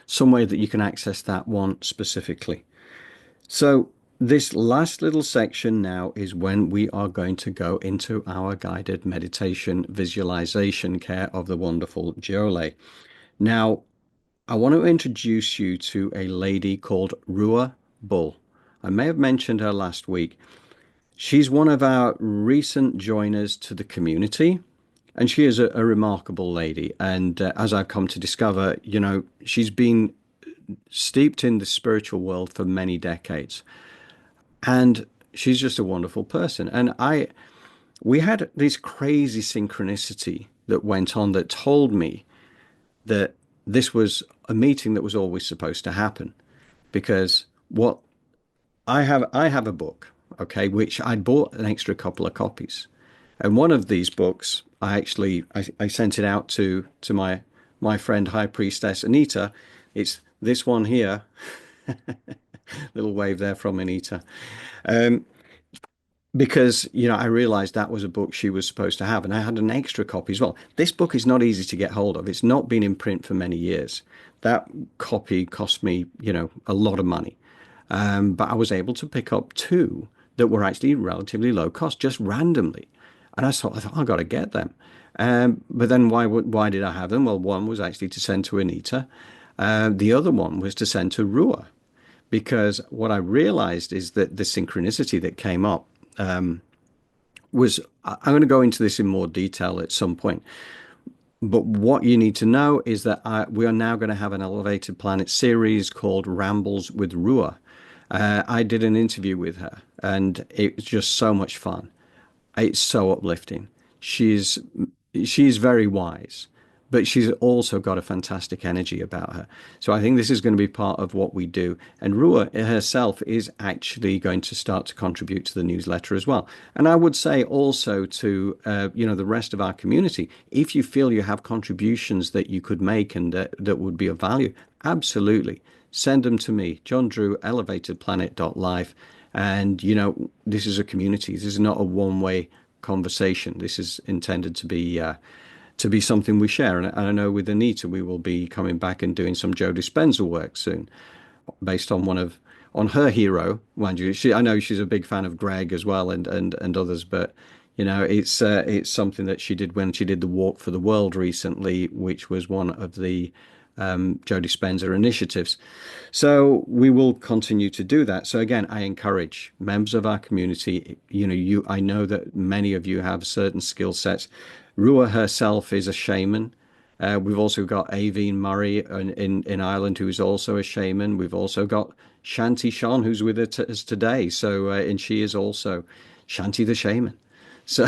some way that you can access that one specifically. So this last little section now is when we are going to go into our guided meditation visualization care of the wonderful Jolie. Now, I want to introduce you to a lady called Rua Bull. I may have mentioned her last week. She's one of our recent joiners to the community, and she is a remarkable lady. And as I've come to discover, you know, she's been steeped in the spiritual world for many decades. And she's just a wonderful person. And we had this crazy synchronicity that went on that told me that this was a meeting that was always supposed to happen. Because what I have a book, okay, which I'd bought an extra couple of copies. And one of these books, I sent it out to my friend High Priestess Anita. It's this one here. Little wave there from Anita. Because, you know, I realized that was a book she was supposed to have, and I had an extra copy as well. This book is not easy to get hold of. It's not been in print for many years. That copy cost me, you know, a lot of money. But I was able to pick up two that were actually relatively low cost, just randomly. And I thought, I've got to get them. But then why did I have them? Well, one was actually to send to Anita. The other one was to send to Rua. Because what I realized is that the synchronicity that came up was, I'm going to go into this in more detail at some point. But what you need to know is that we are now going to have an Elevated Planet series called Rambles with Rua. I did an interview with her, and it was just so much fun. It's so uplifting. She's very wise, but she's also got a fantastic energy about her. So I think this is going to be part of what we do. And Rua herself is actually going to start to contribute to the newsletter as well. And I would say also to, you know, the rest of our community, if you feel you have contributions that you could make and that would be of value, absolutely send them to me, John Drew, elevatedplanet.life. And, you know, this is a community. This is not a one-way conversation. This is intended to be something we share. And I know with Anita, we will be coming back and doing some Joe Dispenza work soon, based on on her hero, mind you. I know she's a big fan of Gregg as well, and others, but you know, it's something that she did when she did the Walk for the World recently, which was one of the Joe Dispenza initiatives. So we will continue to do that. So again, I encourage members of our community, you know, I know that many of you have certain skill sets. Rua herself is a shaman. We've also got Aveen Murray in Ireland, who is also a shaman. We've also got Shanti Sean, who's with us today. So, and she is also Shanti the shaman. So,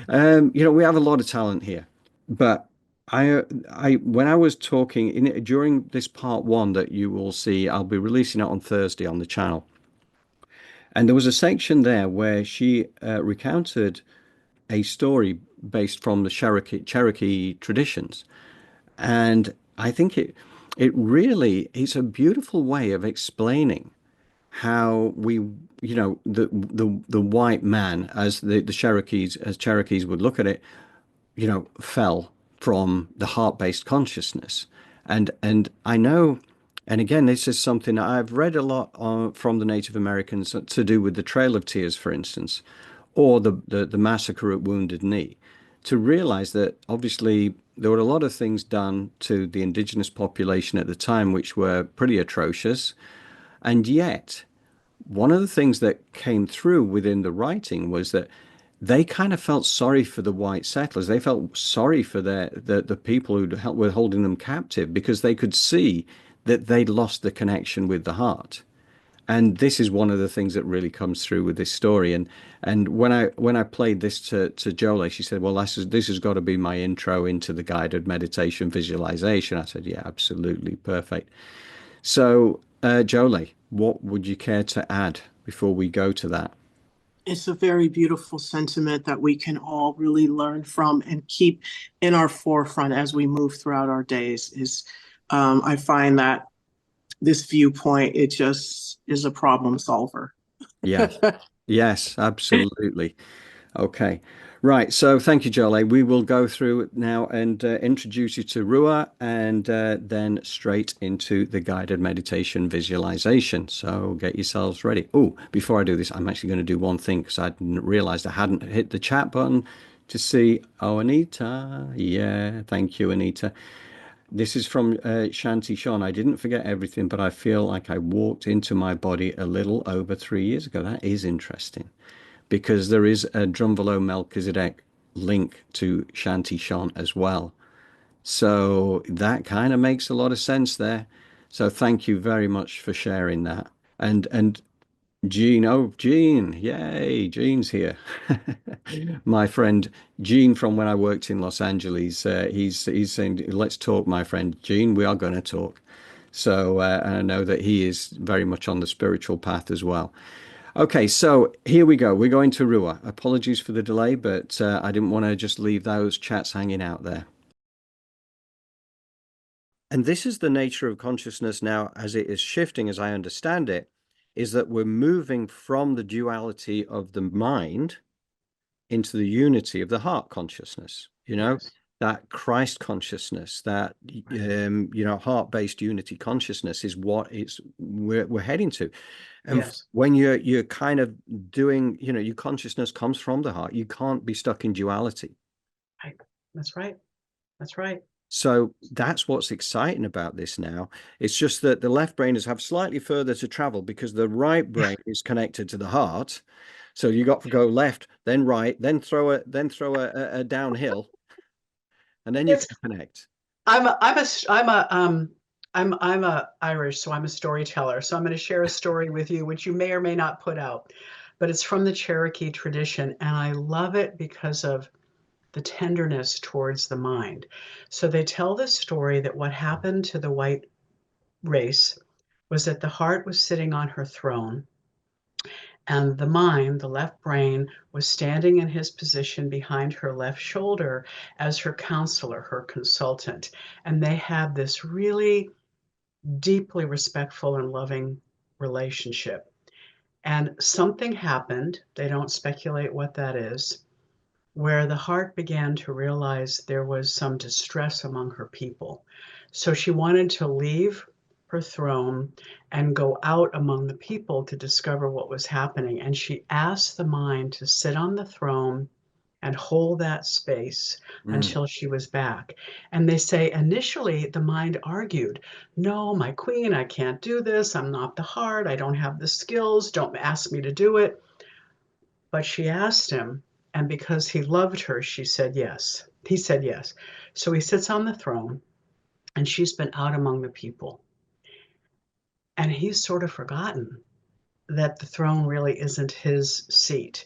you know, we have a lot of talent here. But when I was talking during this part one that you will see, I'll be releasing it on Thursday on the channel. And there was a section there where she recounted a story based from the Cherokee traditions. And I think it really is a beautiful way of explaining how we, the white man, as the Cherokees would look at it, fell from the heart-based consciousness. And I know, and again, this is something I've read a lot from the Native Americans to do with the Trail of Tears, for instance, or the massacre at Wounded Knee, to realize that obviously there were a lot of things done to the indigenous population at the time which were pretty atrocious. And yet, one of the things that came through within the writing was that they kind of felt sorry for the white settlers. They felt sorry for the people who were holding them captive, because they could see that they'd lost the connection with the heart. And this is one of the things that really comes through with this story. And when I played this to Jolie, she said, "Well, this has got to be my intro into the guided meditation visualization." I said, "Yeah, absolutely perfect." So, Jolie, what would you care to add before we go to that? It's a very beautiful sentiment that we can all really learn from and keep in our forefront as we move throughout our days. I find that this viewpoint, it just is a problem solver. Yes, yes, absolutely. Okay. Right. So thank you, Jolie. We will go through it now and introduce you to Rua, and then straight into the guided meditation visualization. So get yourselves ready. Oh, before I do this, I'm actually going to do one thing, because I didn't realize I hadn't hit the chat button to see. Oh, Anita. Yeah. Thank you, Anita. This is from Shanti Sean. I didn't forget everything, but I feel like I walked into my body a little over 3 years ago. That is interesting, because there is a Drumvalo Melchizedek link to Shanti Shan as well. So that kind of makes a lot of sense there. So thank you very much for sharing that. And Gene, oh Gene, yay, Gene's here. My friend Gene from when I worked in Los Angeles, he's saying, "Let's talk, my friend Gene. We are going to talk." So I know that he is very much on the spiritual path as well. Okay, so here we go. We're going to Rua. Apologies for the delay, but I didn't want to just leave those chats hanging out there. And this is the nature of consciousness now, as it is shifting, as I understand it, is that we're moving from the duality of the mind into the unity of the heart consciousness, Yes. that Christ consciousness, that, heart-based unity consciousness is what we're heading to. And Yes. when you're kind of doing, your consciousness comes from the heart, you can't be stuck in duality. Right. That's right. That's right. So that's what's exciting about this now. It's just that the left brainers have slightly further to travel, because the right brain is connected to the heart. So you got to go left, then right, then throw a downhill, and then you It's can connect. I'm a Irish, so I'm a storyteller. So I'm going to share a story with you, which you may or may not put out, but it's from the Cherokee tradition, and I love it because of the tenderness towards the mind. So they tell the story that what happened to the white race was that the heart was sitting on her throne, and the mind, the left brain, was standing in his position behind her left shoulder as her counselor, her consultant. And they had this really deeply respectful and loving relationship. And something happened, they don't speculate what that is, where the heart began to realize there was some distress among her people. So she wanted to leave her throne and go out among the people to discover what was happening. And she asked the mind to sit on the throne and hold that space until she was back. And they say initially the mind argued, "No, my queen, I can't do this. I'm not the heart. I don't have the skills. Don't ask me to do it." But she asked him, and because he loved her, she said yes. He said yes. So he sits on the throne, and she's been out among the people. And he's sort of forgotten that the throne really isn't his seat.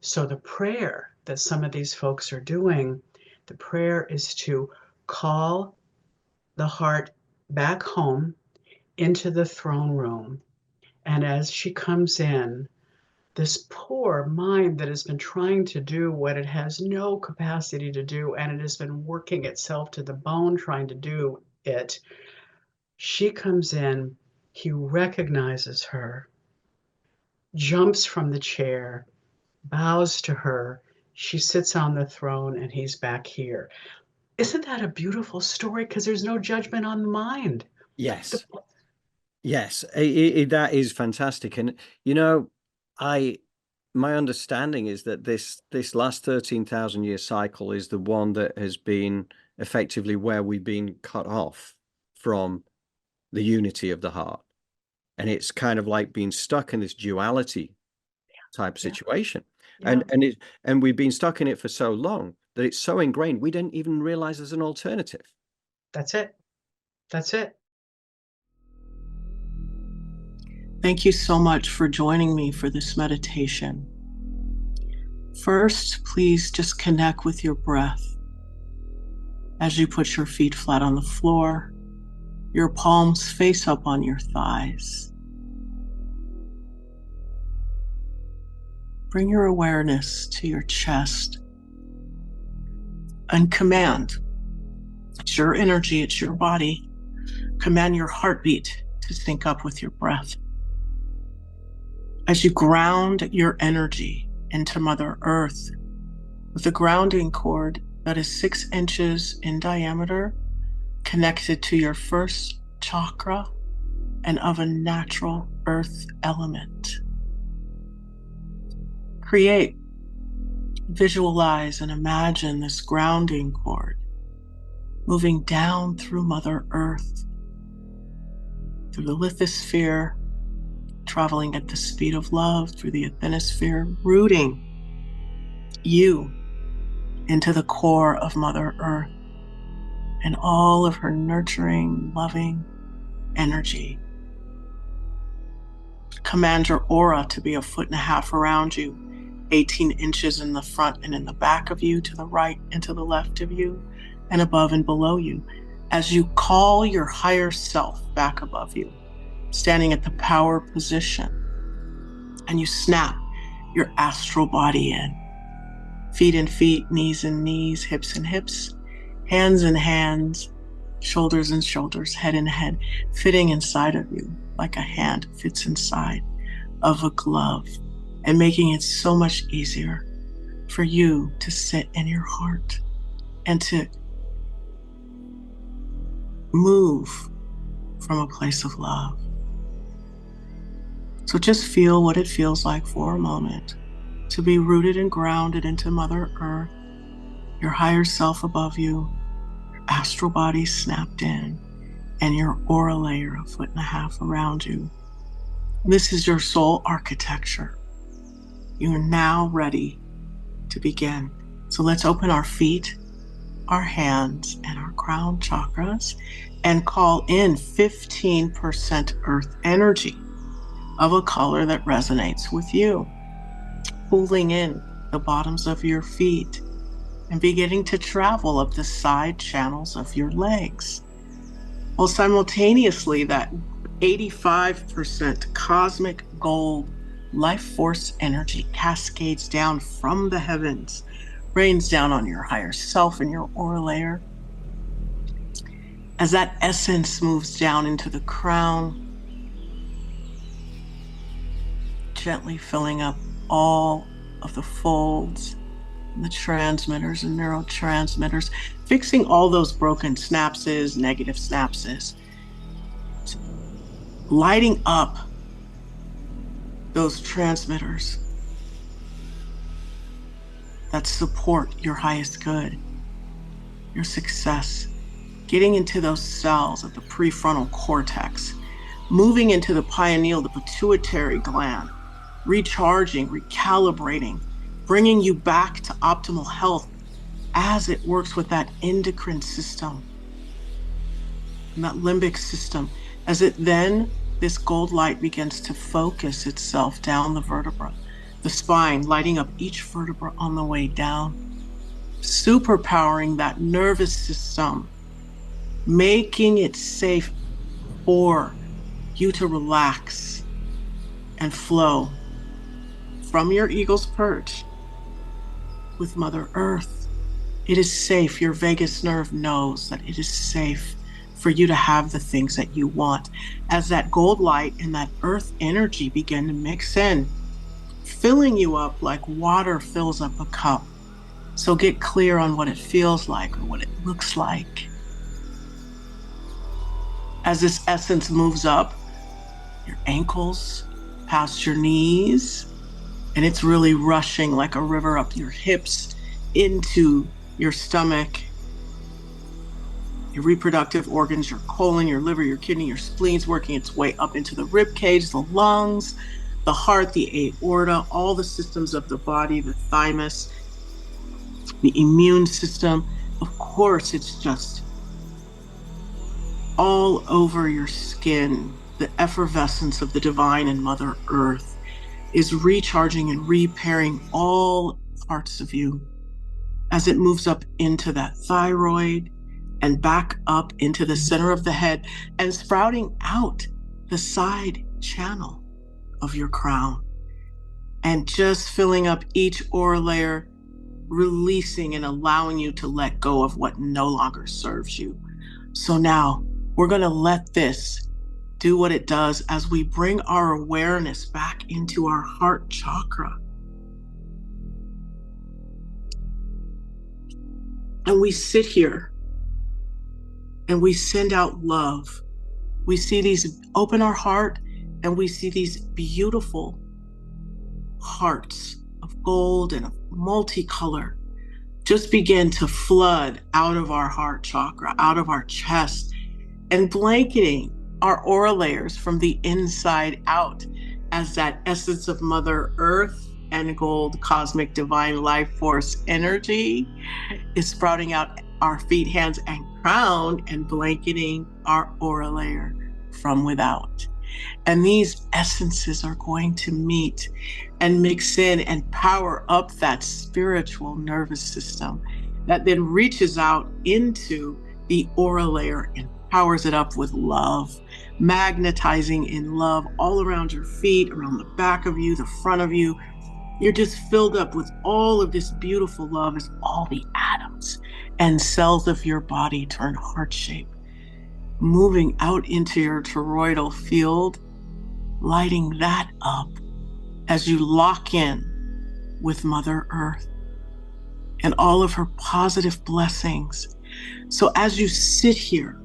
So the prayer that some of these folks are doing, the prayer is to call the heart back home into the throne room. And as she comes in, this poor mind that has been trying to do what it has no capacity to do, and it has been working itself to the bone trying to do it. She comes in, he recognizes her, jumps from the chair, bows to her. She sits on the throne and he's back here. Isn't that a beautiful story? Because there's no judgment on the mind. Yes. Yes, that is fantastic. And my understanding is that this last 13,000 year cycle is the one that has been effectively where we've been cut off from the unity of the heart. And it's kind of like being stuck in this duality type situation. Yeah. And we've been stuck in it for so long that it's so ingrained we didn't even realize there's an alternative. That's it. That's it. Thank you so much for joining me for this meditation. First, please just connect with your breath. As you put your feet flat on the floor, your palms face up on your thighs. Bring your awareness to your chest and command. It's your energy, it's your body. Command your heartbeat to sync up with your breath. As you ground your energy into Mother Earth with a grounding cord that is 6 inches in diameter, connected to your first chakra and of a natural earth element. Create, visualize, and imagine this grounding cord moving down through Mother Earth, through the lithosphere, traveling at the speed of love through the asthenosphere, rooting you into the core of Mother Earth and all of her nurturing, loving energy. Command your aura to be 1.5 feet around you, 18 inches in the front and in the back of you, to the right and to the left of you, and above and below you, as you call your higher self back above you, standing at the power position, and you snap your astral body in. Feet in feet, knees in knees, hips in hips, hands in hands, shoulders in shoulders, head in head, fitting inside of you like a hand fits inside of a glove, and making it so much easier for you to sit in your heart and to move from a place of love. So just feel what it feels like for a moment to be rooted and grounded into Mother Earth, your higher self above you, your astral body snapped in, and your aura layer 1.5 feet around you. This is your soul architecture. You are now ready to begin. So let's open our feet, our hands, and our crown chakras and call in 15% earth energy of a color that resonates with you, pulling in the bottoms of your feet and beginning to travel up the side channels of your legs. While simultaneously that 85% cosmic gold life force energy cascades down from the heavens, rains down on your higher self and your aura layer. As that essence moves down into the crown, gently filling up all of the folds, the transmitters and neurotransmitters, fixing all those broken synapses, negative synapses, lighting up those transmitters that support your highest good, your success, getting into those cells of the prefrontal cortex, moving into the pineal, the pituitary gland, recharging, recalibrating, bringing you back to optimal health as it works with that endocrine system and that limbic system. As it then, this gold light begins to focus itself down the vertebra, the spine, lighting up each vertebra on the way down, superpowering that nervous system, making it safe for you to relax and flow from your eagle's perch with Mother Earth. It is safe. Your vagus nerve knows that it is safe for you to have the things that you want. As that gold light and that earth energy begin to mix in, filling you up like water fills up a cup. So get clear on what it feels like or what it looks like. As this essence moves up your ankles, past your knees, and it's really rushing like a river up your hips into your stomach, your reproductive organs, your colon, your liver, your kidney, your spleen's working its way up into the rib cage, the lungs, the heart, the aorta, all the systems of the body, the thymus, the immune system. Of course, it's just all over your skin. The effervescence of the divine and Mother Earth is recharging and repairing all parts of you as it moves up into that thyroid and back up into the center of the head and sprouting out the side channel of your crown and just filling up each aura layer, releasing and allowing you to let go of what no longer serves you. So now we're going to let this do what it does as we bring our awareness back into our heart chakra. And we sit here and we send out love. We see these, open our heart, and we see these beautiful hearts of gold and of multicolor just begin to flood out of our heart chakra, out of our chest, and blanketing our aura layers from the inside out as that essence of Mother Earth and gold cosmic divine life force energy is sprouting out our feet, hands, and crown and blanketing our aura layer from without. And these essences are going to meet and mix in and power up that spiritual nervous system that then reaches out into the aura layer and powers it up with love, magnetizing in love all around your feet, around the back of you, the front of you. You're just filled up with all of this beautiful love as all the atoms and cells of your body turn heart-shaped, moving out into your toroidal field, lighting that up as you lock in with Mother Earth and all of her positive blessings. So as you sit here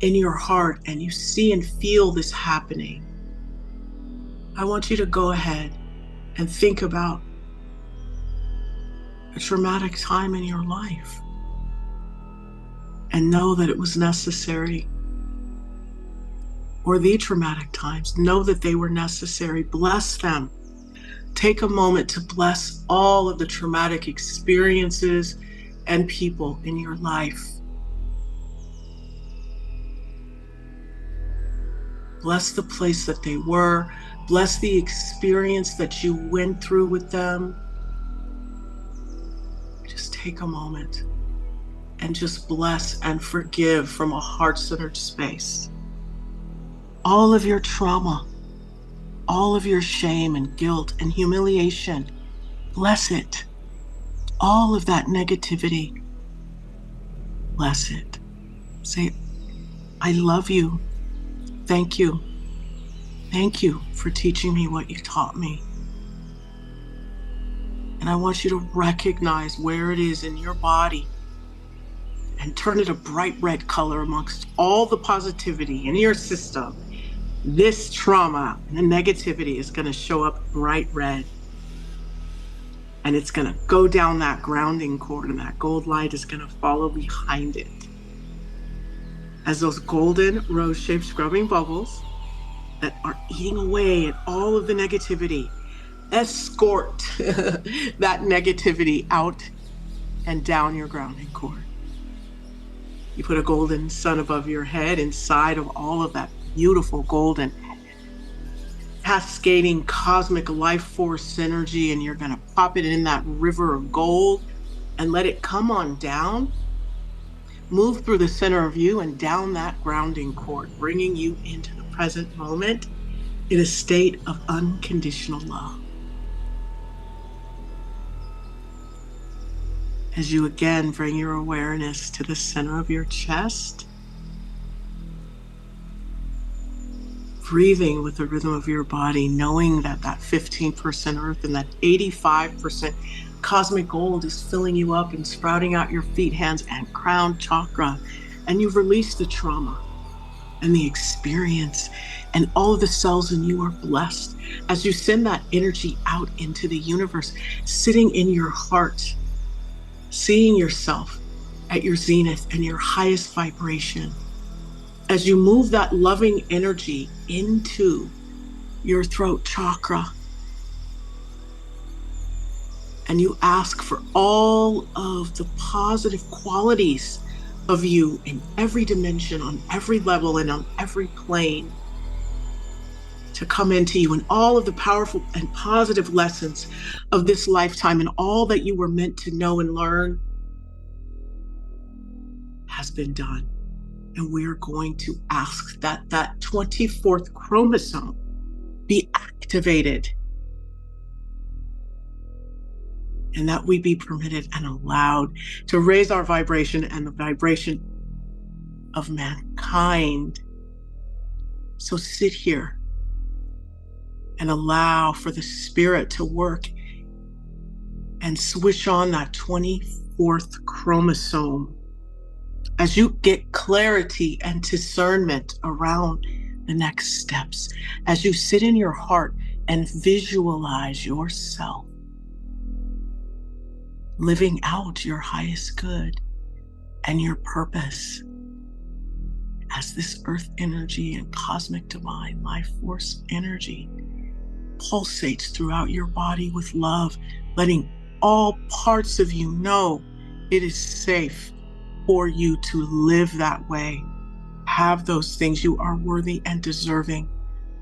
in your heart and you see and feel this happening, I want you to go ahead and think about a traumatic time in your life and know that it was necessary. Or the traumatic times, know that they were necessary. Bless them. Take a moment to bless all of the traumatic experiences and people in your life. Bless the place that they were. Bless the experience that you went through with them. Just take a moment and just bless and forgive from a heart-centered space. All of your trauma, all of your shame and guilt and humiliation, bless it. All of that negativity, bless it. Say, I love you. Thank you. Thank you for teaching me what you taught me. And I want you to recognize where it is in your body and turn it a bright red color amongst all the positivity in your system. This trauma and the negativity is going to show up bright red. And it's going to go down that grounding cord, and that gold light is going to follow behind it. As those golden rose-shaped scrubbing bubbles that are eating away at all of the negativity, escort that negativity out and down your grounding cord. You put a golden sun above your head inside of all of that beautiful golden cascading cosmic life force energy, and you're going to pop it in that river of gold and let it come on down, move through the center of you and down that grounding cord, bringing you into the present moment in a state of unconditional love. As you again bring your awareness to the center of your chest, breathing with the rhythm of your body, knowing that that 15% earth and that 85% cosmic gold is filling you up and sprouting out your feet, hands, and crown chakra. And you've released the trauma and the experience, and all of the cells in you are blessed as you send that energy out into the universe, sitting in your heart, seeing yourself at your zenith and your highest vibration. As you move that loving energy into your throat chakra, and you ask for all of the positive qualities of you in every dimension, on every level, and on every plane to come into you, and all of the powerful and positive lessons of this lifetime and all that you were meant to know and learn has been done. And we're going to ask that that 24th chromosome be activated, and that we be permitted and allowed to raise our vibration and the vibration of mankind. So sit here and allow for the spirit to work and switch on that 24th chromosome as you get clarity and discernment around the next steps, as you sit in your heart and visualize yourself living out your highest good and your purpose as this earth energy and cosmic divine life force energy pulsates throughout your body with love, letting all parts of you know it is safe for you to live that way. Have those things. You are worthy and deserving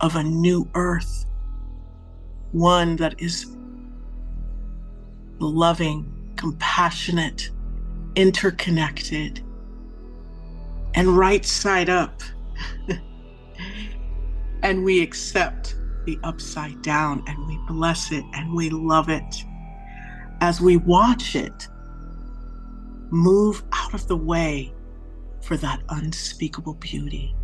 of a new earth, one that is loving, compassionate, interconnected, and right side up. And we accept the upside down, and we bless it, and we love it as we watch it move out of the way for that unspeakable beauty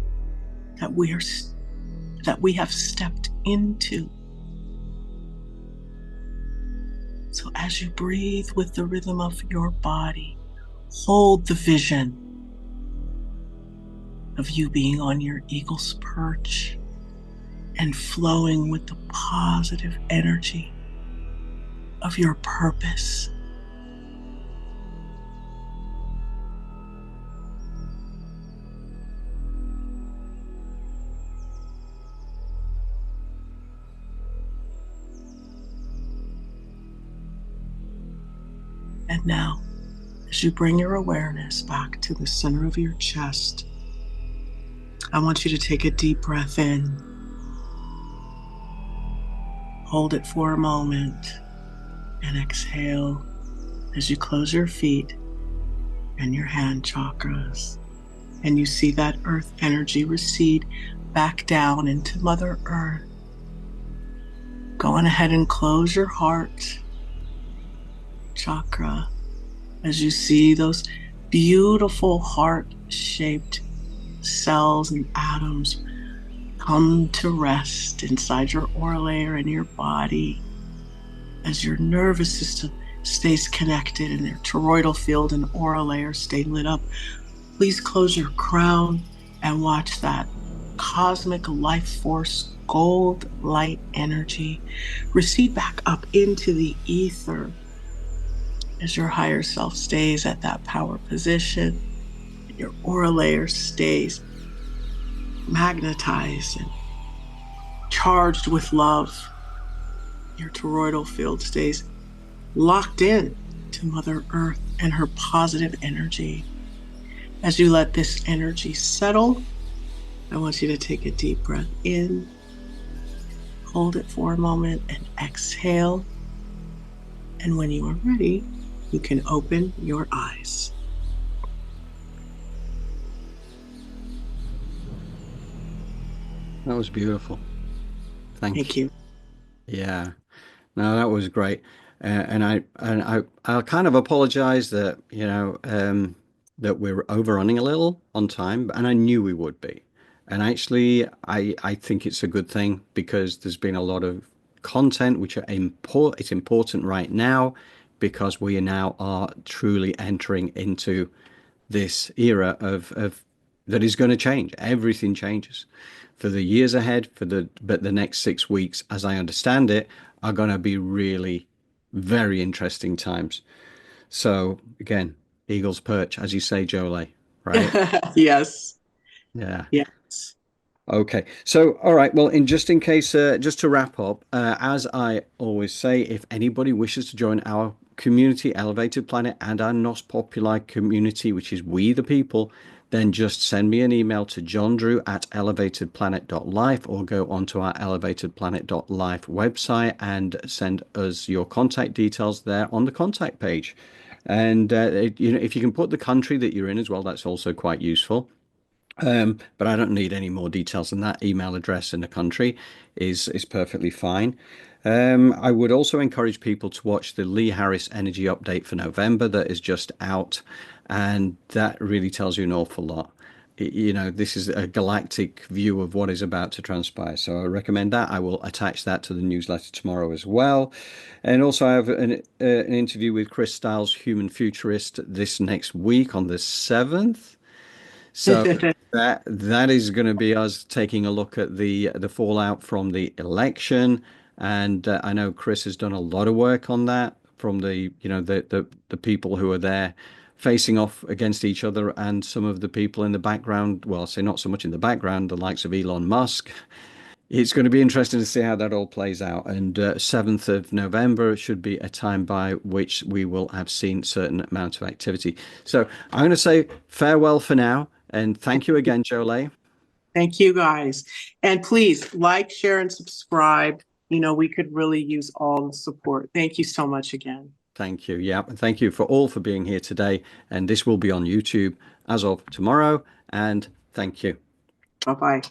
that we have stepped into. So as you breathe with the rhythm of your body, hold the vision of you being on your eagle's perch and flowing with the positive energy of your purpose. And now, as you bring your awareness back to the center of your chest, I want you to take a deep breath in. Hold it for a moment and exhale as you close your feet and your hand chakras, and you see that earth energy recede back down into Mother Earth. Go on ahead and close your heart chakra as you see those beautiful heart-shaped cells and atoms come to rest inside your aura layer and your body as your nervous system stays connected and your toroidal field and aura layer stay lit up. Please close your crown and watch that cosmic life force gold light energy recede back up into the ether as your higher self stays at that power position and your aura layer stays magnetized and charged with love. Your toroidal field stays locked in to Mother Earth and her positive energy. As you let this energy settle, I want you to take a deep breath in, hold it for a moment, and exhale. And when you are ready, you can open your eyes. That was beautiful. Thank you. Yeah. No, that was great. I kind of apologize that, that we're overrunning a little on time, and I knew we would be. And actually, I think it's a good thing because there's been a lot of content which are it's important right now because we now are truly entering into this era of that is going to change. Everything changes for the years ahead. But the next 6 weeks, as I understand it, are going to be really very interesting times. So again, eagle's perch, as you say, Jolie, right? Yes. Yeah. Yes. Okay. So, all right. Well, in case, just to wrap up, as I always say, if anybody wishes to join our community, Elevated Planet, and our Nos Populi community, which is We the People, then just send me an email to johndrew@elevatedplanet.life or go onto our elevatedplanet.life website and send us your contact details there on the contact page. And, if you can put the country that you're in as well, that's also quite useful. But I don't need any more details than that. Email address in the country is perfectly fine. I would also encourage people to watch the Lee Harris Energy Update for November that is just out, and that really tells you an awful lot. This is a galactic view of what is about to transpire. So I recommend that. I will attach that to the newsletter tomorrow as well. And also I have an interview with Chris Stiles, Human Futurist, this next week on the 7th. So that is going to be us taking a look at the fallout from the election, and I know Chris has done a lot of work on that from the people who are there facing off against each other, and some of the people in the background. Well, say not so much in the background, the likes of Elon Musk. It's going to be interesting to see how that all plays out. And 7th of November should be a time by which we will have seen certain amount of activity. So I'm going to say farewell for now. And thank you again, Jolie. Thank you, guys. And please like, share, and subscribe. We could really use all the support. Thank you so much again. Thank you. Yeah. And thank you for being here today. And this will be on YouTube as of tomorrow. And thank you. Bye-bye.